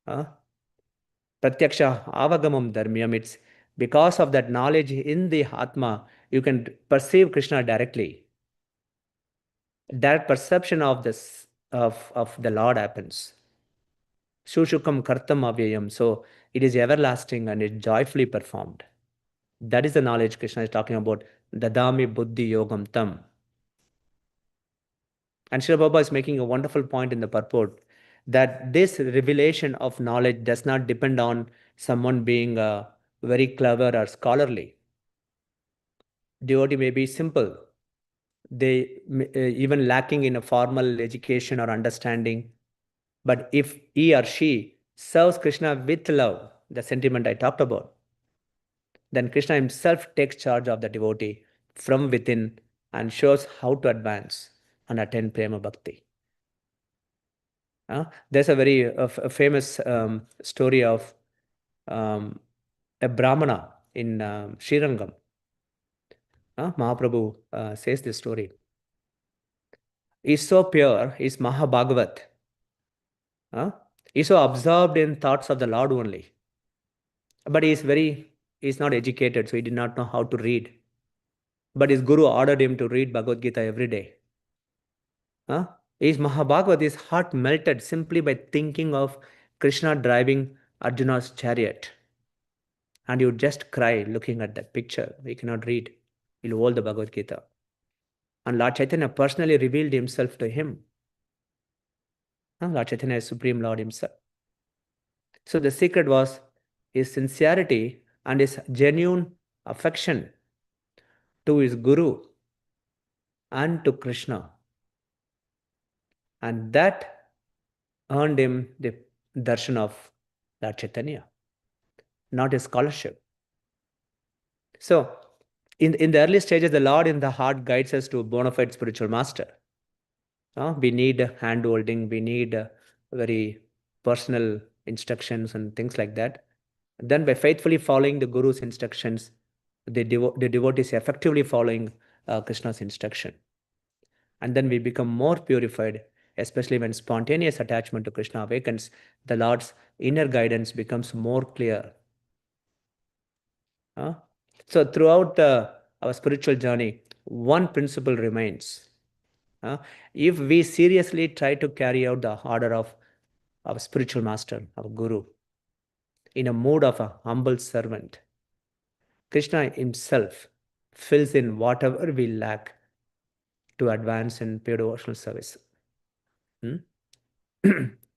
Pratyaksha Avagamam Dharmyam. It's because of that knowledge in the Atma, you can perceive Krishna directly. Direct perception of this of the Lord happens. Sushukam Kartam Avyayam. So it is everlasting and it's joyfully performed. That is the knowledge Krishna is talking about. Dadami Buddhi Yogam Tam. And Srila Baba is making a wonderful point in the purport that this revelation of knowledge does not depend on someone being very clever or scholarly. Devotee may be simple. They even lacking in a formal education or understanding. But if he or she serves Krishna with love, the sentiment I talked about, then Krishna himself takes charge of the devotee from within and shows how to advance and attain Prema Bhakti. There's a very famous story of a Brahmana in Srirangam. Mahaprabhu says this story. He's so pure, he's Mahabhagavat. He's so absorbed in thoughts of the Lord only. But he's not educated, so he did not know how to read. But his guru ordered him to read Bhagavad-gita every day. Is Mahabhagavad, heart melted simply by thinking of Krishna driving Arjuna's chariot. And you just cry looking at that picture. We cannot read. You'll hold the Bhagavad-gita. And Lord Chaitanya personally revealed himself to him. Lord Chaitanya is Supreme Lord himself. So the secret was his sincerity and his genuine affection to his Guru and to Krishna. And that earned him the darshan of Lord Chaitanya, not his scholarship. So in the early stages, the Lord in the heart guides us to a bona fide spiritual master. We need hand-holding, we need very personal instructions and things like that. Then by faithfully following the Guru's instructions, the devotees effectively following Krishna's instruction. And then we become more purified, especially when spontaneous attachment to Krishna awakens, the Lord's inner guidance becomes more clear. So throughout our spiritual journey, one principle remains. If we seriously try to carry out the order of our spiritual master, our Guru, in a mood of a humble servant, Krishna himself fills in whatever we lack to advance in pure devotional service.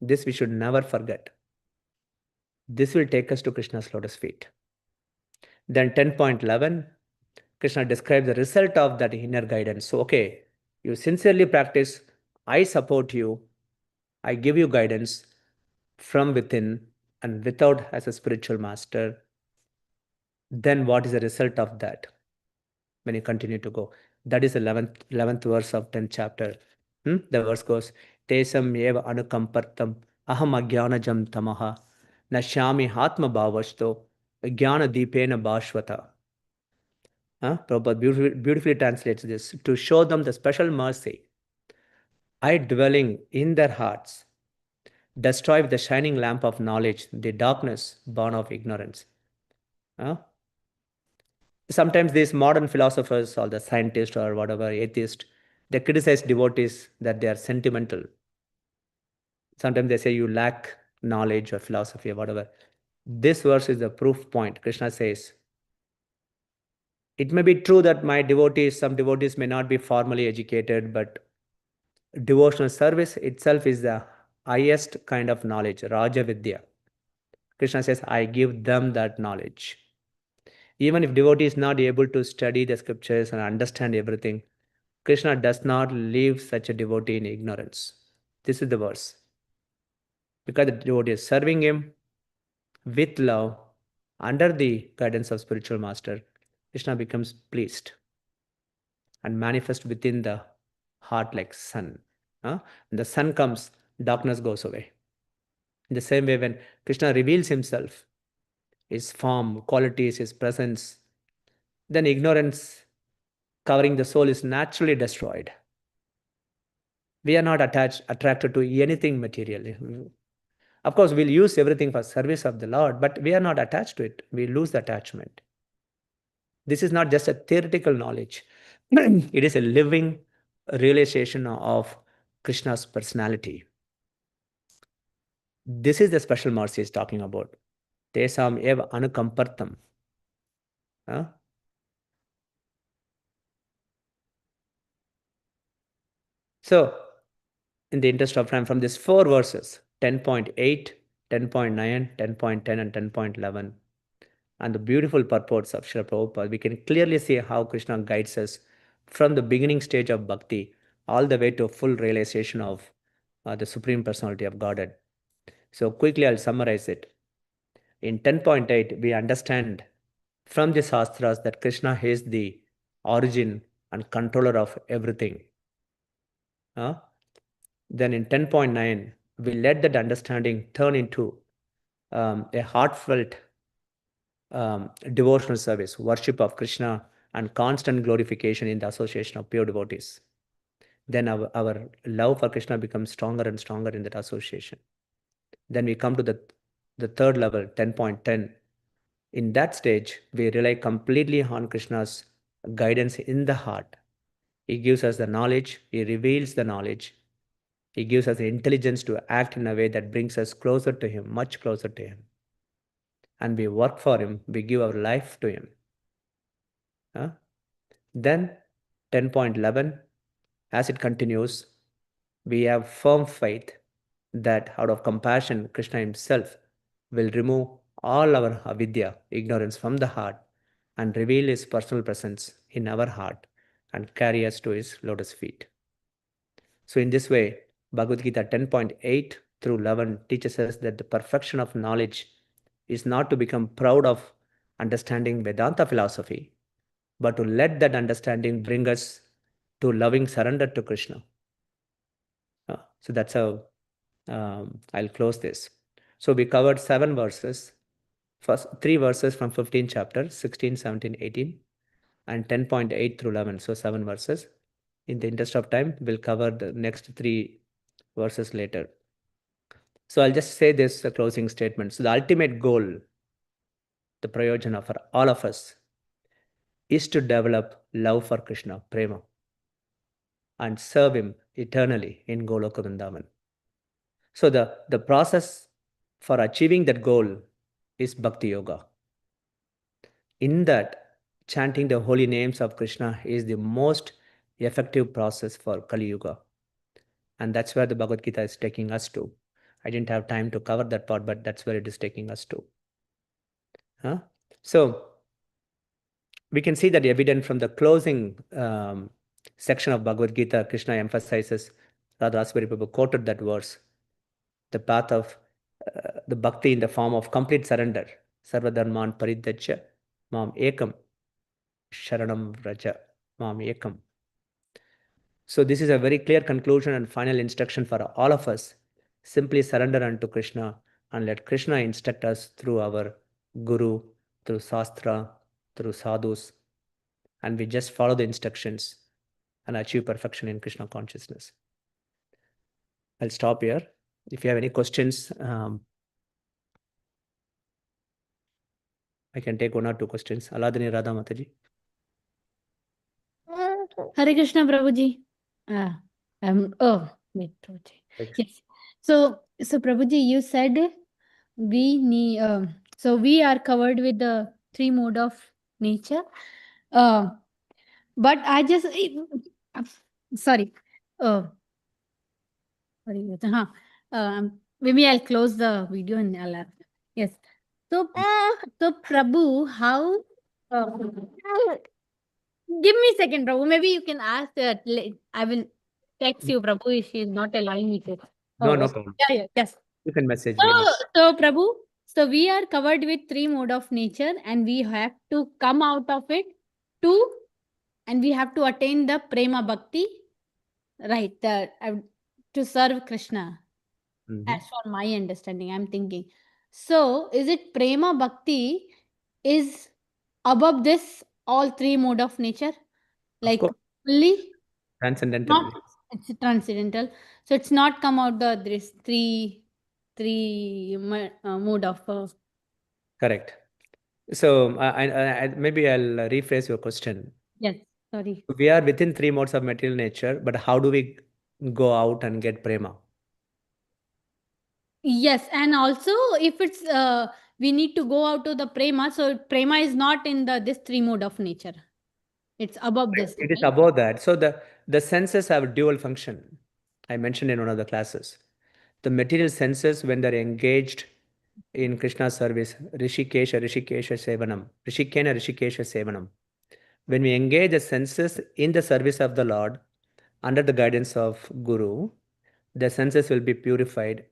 This we should never forget. This will take us to Krishna's lotus feet. Then 10.11, Krishna describes the result of that inner guidance. So, okay, you sincerely practice, I support you, I give you guidance from within and without as a spiritual master. Then what is the result of that when you continue to go? That is the 11th verse of 10th chapter. The verse goes, Tesam eva anukampartam aham ajnanajam tamaha nashyami atma bhavasto jnana deepena bhashvata. Prabhupada beautifully translates this. To show them the special mercy, I dwelling in their hearts, destroy with the shining lamp of knowledge the darkness born of ignorance. Sometimes these modern philosophers or the scientists or whatever, atheists, they criticize devotees that they are sentimental. Sometimes they say you lack knowledge or philosophy or whatever. This verse is the proof point. Krishna says, it may be true that my devotees, some devotees may not be formally educated, but devotional service itself is the highest kind of knowledge, Raja Vidya. Krishna says, I give them that knowledge. Even if devotee is not able to study the scriptures and understand everything, Krishna does not leave such a devotee in ignorance. This is the verse. Because the devotee is serving him with love, under the guidance of spiritual master, Krishna becomes pleased and manifests within the heart like sun. When the sun comes, darkness goes away. In the same way, when Krishna reveals himself, his form, qualities, his presence, then ignorance covering the soul is naturally destroyed. We are not attracted to anything materially. Of course, we'll use everything for service of the Lord, but we are not attached to it. We lose the attachment. This is not just a theoretical knowledge. It is a living realization of Krishna's personality. This is the special mercy he's talking about. Tesam eva anukampartam. So, in the interest of time, from these 4 verses, 10.8, 10.9, 10.10, and 10.11, and the beautiful purports of Srila Prabhupada, we can clearly see how Krishna guides us from the beginning stage of bhakti all the way to full realization of the Supreme Personality of Godhead. So quickly I'll summarize it. In 10.8, we understand from the Shastras that Krishna is the origin and controller of everything. Then in 10.9, we let that understanding turn into a heartfelt devotional service, worship of Krishna, and constant glorification in the association of pure devotees. Then our love for Krishna becomes stronger and stronger in that association. Then we come to the third level, 10.10. In that stage, we rely completely on Krishna's guidance in the heart. He gives us the knowledge, he reveals the knowledge, He gives us the intelligence to act in a way that brings us closer to Him, much closer to Him. And we work for Him, we give our life to Him. Then 10.11, as it continues, we have firm faith that out of compassion, Krishna himself will remove all our avidya, ignorance from the heart, and reveal his personal presence in our heart and carry us to his lotus feet. So in this way, Bhagavad-gita 10.8 through 11 teaches us that the perfection of knowledge is not to become proud of understanding Vedanta philosophy, but to let that understanding bring us to loving surrender to Krishna. So that's how I'll close this. So we covered 7 verses. First 3 verses from 15th chapter, 16, 17, 18, and 10.8 through 11. So 7 verses. In the interest of time, we'll cover the next 3 verses later. So I'll just say this closing statement. So the ultimate goal, the prayojana for all of us, is to develop love for Krishna, prema, and serve him eternally in Goloka Vrindavan. So the process for achieving that goal is Bhakti Yoga. In that, chanting the holy names of Krishna is the most effective process for Kali Yuga. And that's where the Bhagavad Gita is taking us to. I didn't have time to cover that part, but that's where it is taking us to. So we can see that evident from the closing section of Bhagavad Gita. Krishna emphasizes, Radha Aswari Prabhu quoted that verse, the path of the bhakti in the form of complete surrender. Sarva dharman paridhajya mam ekam sharanam vraja mam ekam. So this is a very clear conclusion and final instruction for all of us. Simply surrender unto Krishna and let Krishna instruct us through our Guru, through Shastra, through sadhus, and we just follow the instructions and achieve perfection in Krishna consciousness. I'll stop here. If you have any questions, I can take 1 or 2 questions. Aladini Radha Mataji. Hare Krishna, Prabhuji. Wait, Prabhuji. Yes. So Prabhuji, you said we need. So we are covered with the 3 mode of nature. But I just sorry. Maybe I'll close the video and I'll. Yes. So Prabhu, how? Give me a second, Prabhu. Maybe you can ask. I will text you, Prabhu, if she is not allowing me to. No problem. Yeah, yes. You can message me. So Prabhu, so we are covered with 3 mode of nature, and we have to come out of it and we have to attain the prema bhakti, right? To serve Krishna. As for my understanding, I'm thinking. So is it prema bhakti is above this all 3 mode of nature? Like fully? Transcendental. Not, it's transcendental. So it's not come out this three mode of. Correct. So I maybe I'll rephrase your question. Yes, sorry. We are within 3 modes of material nature, but how do we go out and get prema? Yes, and also if it's we need to go out to the prema, so prema is not in this 3 mode of nature. It's above this. It is above that. So the senses have dual function. I mentioned in one of the classes. The material senses, when they're engaged in Krishna's service, Rishikesha Sevanam, Rishikena Rishikesha Sevanam. When we engage the senses in the service of the Lord, under the guidance of Guru, the senses will be purified,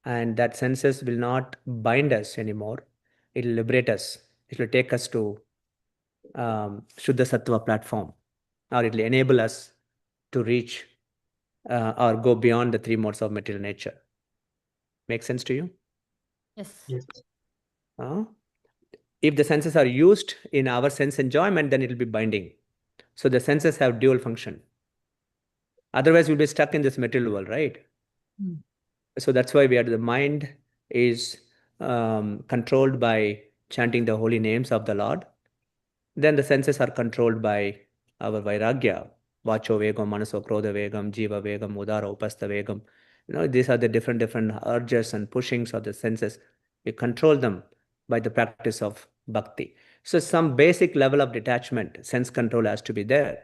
and that senses will not bind us anymore. It will liberate us. It will take us to Shuddha Sattva platform, or it will enable us to reach or go beyond the 3 modes of material nature. Make sense to you? Yes. If the senses are used in our sense enjoyment, then it will be binding. So the senses have dual function. Otherwise, we'll be stuck in this material world, right? So that's why the mind is controlled by chanting the holy names of the Lord. Then the senses are controlled by our vairagya, Vacho Vegam, Manaso Krodha Vegam, Jiva Vegam, Udara Upastha Vegam. These are the different urges and pushings of the senses. We control them by the practice of bhakti. So some basic level of detachment, sense control has to be there.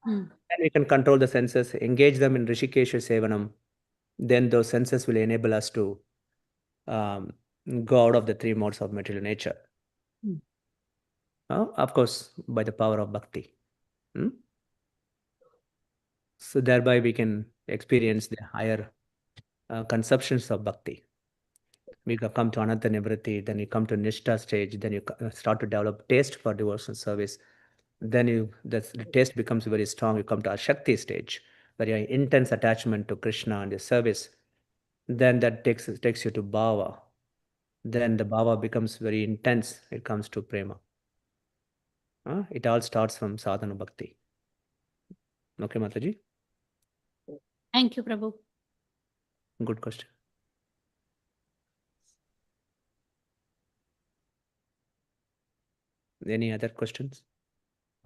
And we can control the senses, engage them in Rishikesha Sevanam. Then those senses will enable us to go out of the three modes of material nature. Of course, by the power of bhakti. So thereby we can experience the higher conceptions of bhakti. We come to Ananta Nivritti, then you come to Nishta stage, then you start to develop taste for devotional service. Then the taste becomes very strong. You come to Ashakti stage, where you have intense attachment to Krishna and the service. Then that takes you to Bhava. Then the Bhava becomes very intense. It comes to Prema. It all starts from sadhana bhakti. Okay, Mataji? Thank you, Prabhu. Good question. Any other questions?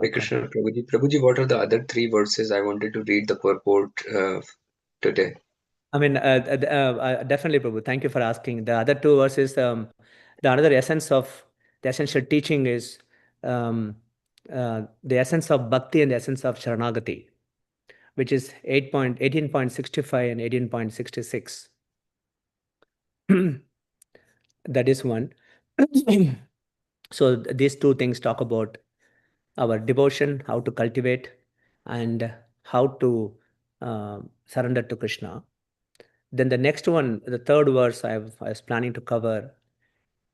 Hare Krishna, Prabhuji. Prabhuji, what are the other three verses? I wanted to read the purport today. I mean, definitely, Prabhu. Thank you for asking. The other two verses, the another essence of the essential teaching is the essence of bhakti and the essence of sharanagati, which is 18.65 and 18.66. That is one. So these two things talk about our devotion, how to cultivate, and how to surrender to Krishna. Then the next one, the third verse I was planning to cover,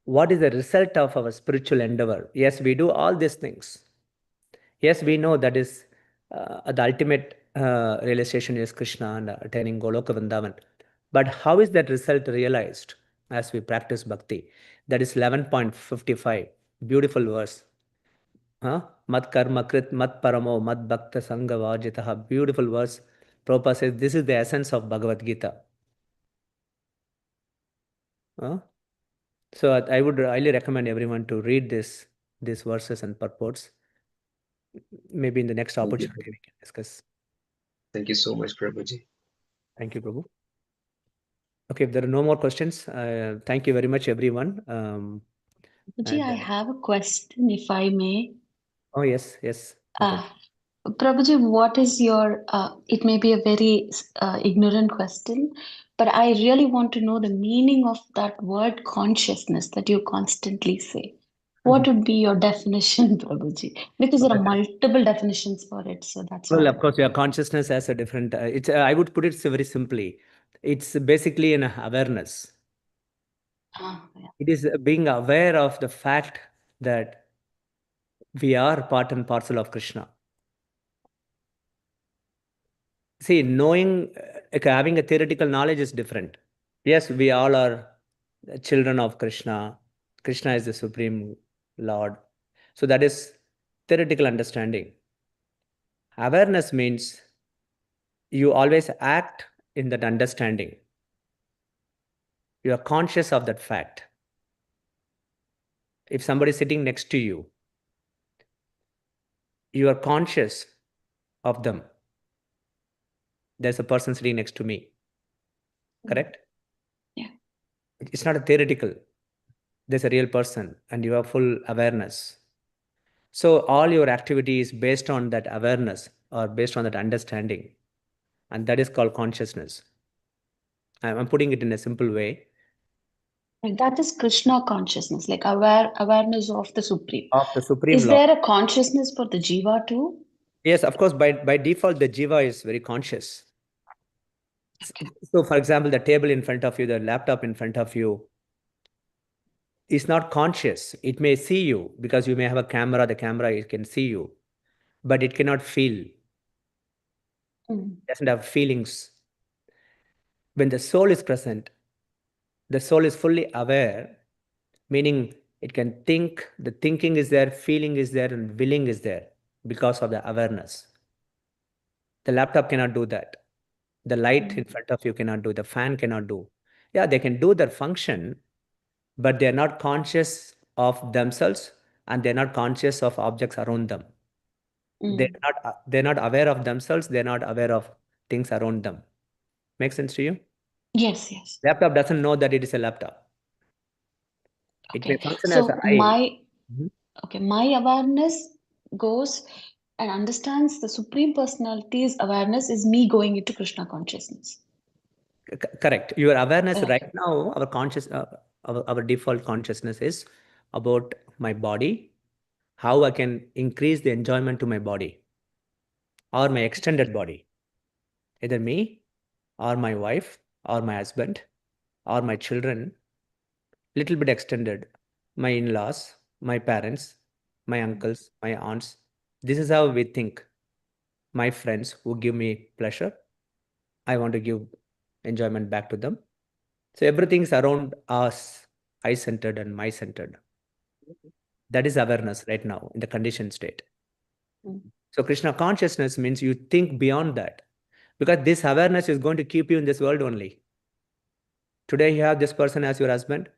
what is the result of our spiritual endeavor? Yes, we do all these things. Yes, we know that is the ultimate realization is Krishna and attaining Goloka Vrindavan. But how is that result realized as we practice bhakti? That is 11.55. Beautiful verse. Mat karma krit mat paramo mat bhakta sangha vajitaha. Beautiful verse. Prabhupada says this is the essence of Bhagavad-gita. So I would highly recommend everyone to read these verses and purports. Maybe in the next opportunity we can discuss. Thank you so much, Prabhuji. Thank you, Prabhu. Okay, if there are no more questions, thank you very much, everyone. Prabhuji, I have a question, if I may. Oh, yes. Prabhuji, what is your, it may be a very ignorant question, but I really want to know the meaning of that word consciousness that you constantly say. What would be your definition, Prabhuji? Because there are multiple definitions for it, so that's Well, why. of course, your consciousness has a different, I would put it very simply. It's basically an awareness. Yeah. It is being aware of the fact that we are part and parcel of Krishna. See, knowing, having a theoretical knowledge is different. Yes, we all are children of Krishna. Krishna is the Supreme Lord. So that is theoretical understanding. Awareness means you always act in that understanding. You are conscious of that fact. If somebody is sitting next to you, you are conscious of them. There's a person sitting next to me. Correct? Yeah. It's not a theoretical. There's a real person and you have full awareness. So all your activity is based on that awareness or based on that understanding. And that is called consciousness. I'm putting it in a simple way. Like that is Krishna consciousness, like awareness of the Supreme. Of the Supreme Is Lord. there a consciousness for the Jiva too? Yes, of course, by default, the Jiva is very conscious. Okay. So, for example, the table in front of you, the laptop in front of you is not conscious. It may see you because you may have a camera, the camera it can see you, but it cannot feel. It doesn't have feelings. When the soul is present, the soul is fully aware, meaning it can think, the thinking is there, feeling is there, and willing is there because of the awareness. The laptop cannot do that. The light in front of you cannot do, the fan cannot do. Yeah, they can do their function, but they're not conscious of themselves and they're not conscious of objects around them. They're not aware of themselves. They're not aware of things around them. Make sense to you? Yes, yes. Laptop doesn't know that it is a laptop. It may Okay. function So as an eye. my awareness goes and understands the Supreme Personality's awareness is me going into Krishna consciousness. Correct. Your awareness Okay. right now, our default consciousness is about my body, how I can increase the enjoyment to my body or my extended body, either me or my wife or my husband or my children, little bit extended, my in-laws, my parents, my uncles, my aunts. This is how we think. My friends who give me pleasure, I want to give enjoyment back to them. So everything's around us, I-centered and my-centered. That is awareness right now in the conditioned state. So Krishna consciousness means you think beyond that, because this awareness is going to keep you in this world only. Today you have this person as your husband.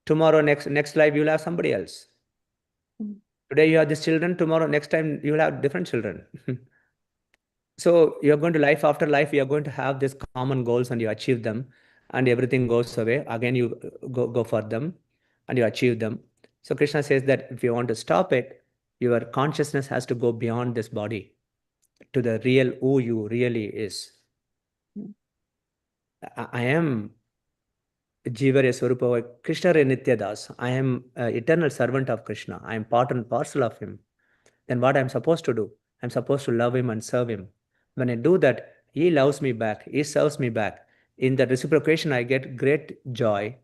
Tomorrow, next life, you'll have somebody else. Today you have these children. Tomorrow, next time, you will have different children. So you're going to life after life, you're going to have these common goals and you achieve them and everything goes away. Again, you go for them and you achieve them. So Krishna says that if you want to stop it, your consciousness has to go beyond this body to the real who you really is. I am Jivarya Swarupa, Krishna Re Nityadas. I am an eternal servant of Krishna. I am part and parcel of him. Then what I'm supposed to do? I'm supposed to love him and serve him. When I do that, he loves me back. He serves me back. In the reciprocation, I get great joy.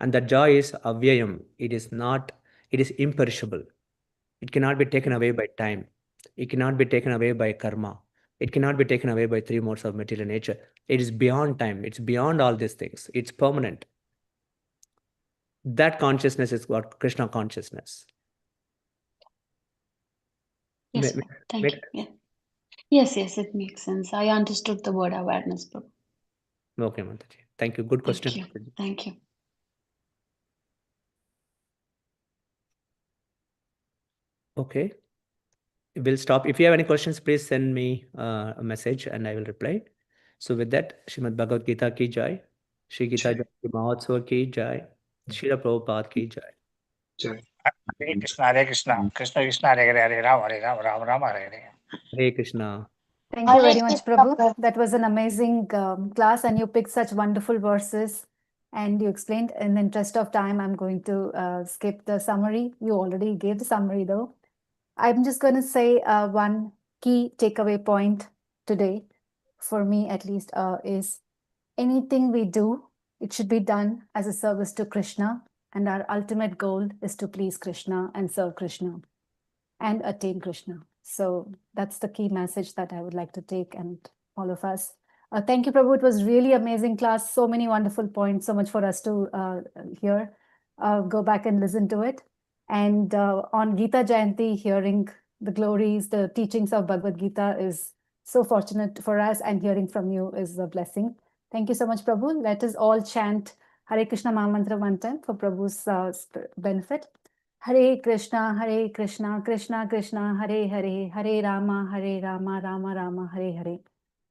And that joy is avyayam. It is imperishable. It cannot be taken away by time. It cannot be taken away by karma. It cannot be taken away by three modes of material nature. It is beyond time. It's beyond all these things. It's permanent. That consciousness is what Krishna consciousness. Yes, thank you. Yeah. Yes, it makes sense. I understood the word awareness, Prabhu. Okay, Mataji. Thank you. Good question. Thank you. Okay. We'll stop. If you have any questions, please send me a message and I will reply. So with that, Srimad Bhagavad-gita ki jai, Shri Gita Jayanti Mahotsava ki jai, Srila Prabhupada ki jai. Hare Krishna, Hare Krishna, Krishna Krishna, Hare Hare, Hare Rama, Rama Rama, Hare Hare. Hare Krishna. Thank you very much, Prabhu. That was an amazing class and you picked such wonderful verses and you explained. In the interest of time, I'm going to skip the summary. You already gave the summary though. I'm just going to say one key takeaway point today, for me at least, is anything we do, it should be done as a service to Krishna. And our ultimate goal is to please Krishna and serve Krishna and attain Krishna. So that's the key message that I would like to take and all of us. Thank you, Prabhu. It was really amazing class. So many wonderful points, so much for us to hear. Go back and listen to it. And on Gita Jayanti, hearing the glories, the teachings of Bhagavad-gita is so fortunate for us, and hearing from you is a blessing. Thank you so much, Prabhu. Let us all chant Hare Krishna Mahamantra one time for Prabhu's benefit. Hare Krishna, Krishna Krishna, Hare Hare, Hare Rama, Rama Rama, Hare Hare.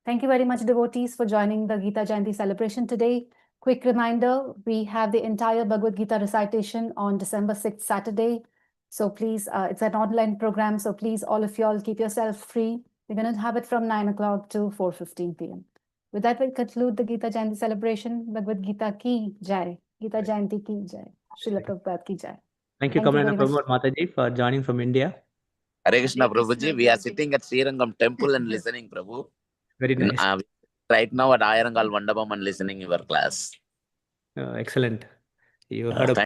Thank you very much, devotees, for joining the Gita Jayanti celebration today. Quick reminder, we have the entire Bhagavad-gita recitation on December 6th, Saturday. So please, it's an online program. So please, all of y'all, keep yourself free. We're going to have it from 9 o'clock to 4:15 p.m. With that, we'll conclude the Gita Jayanti celebration. Bhagavad-gita ki jai. Gita Jayanti ki jai. Srila Prabhupada ki jai. Thank you, Kamala Prabhu Mataji, for joining from India. Hare Krishna, Prabhuji. We are sitting at Srirangam temple and listening, Prabhu. Very nice. Right now at Ayarangal Mandapam and listening your class. Excellent. You heard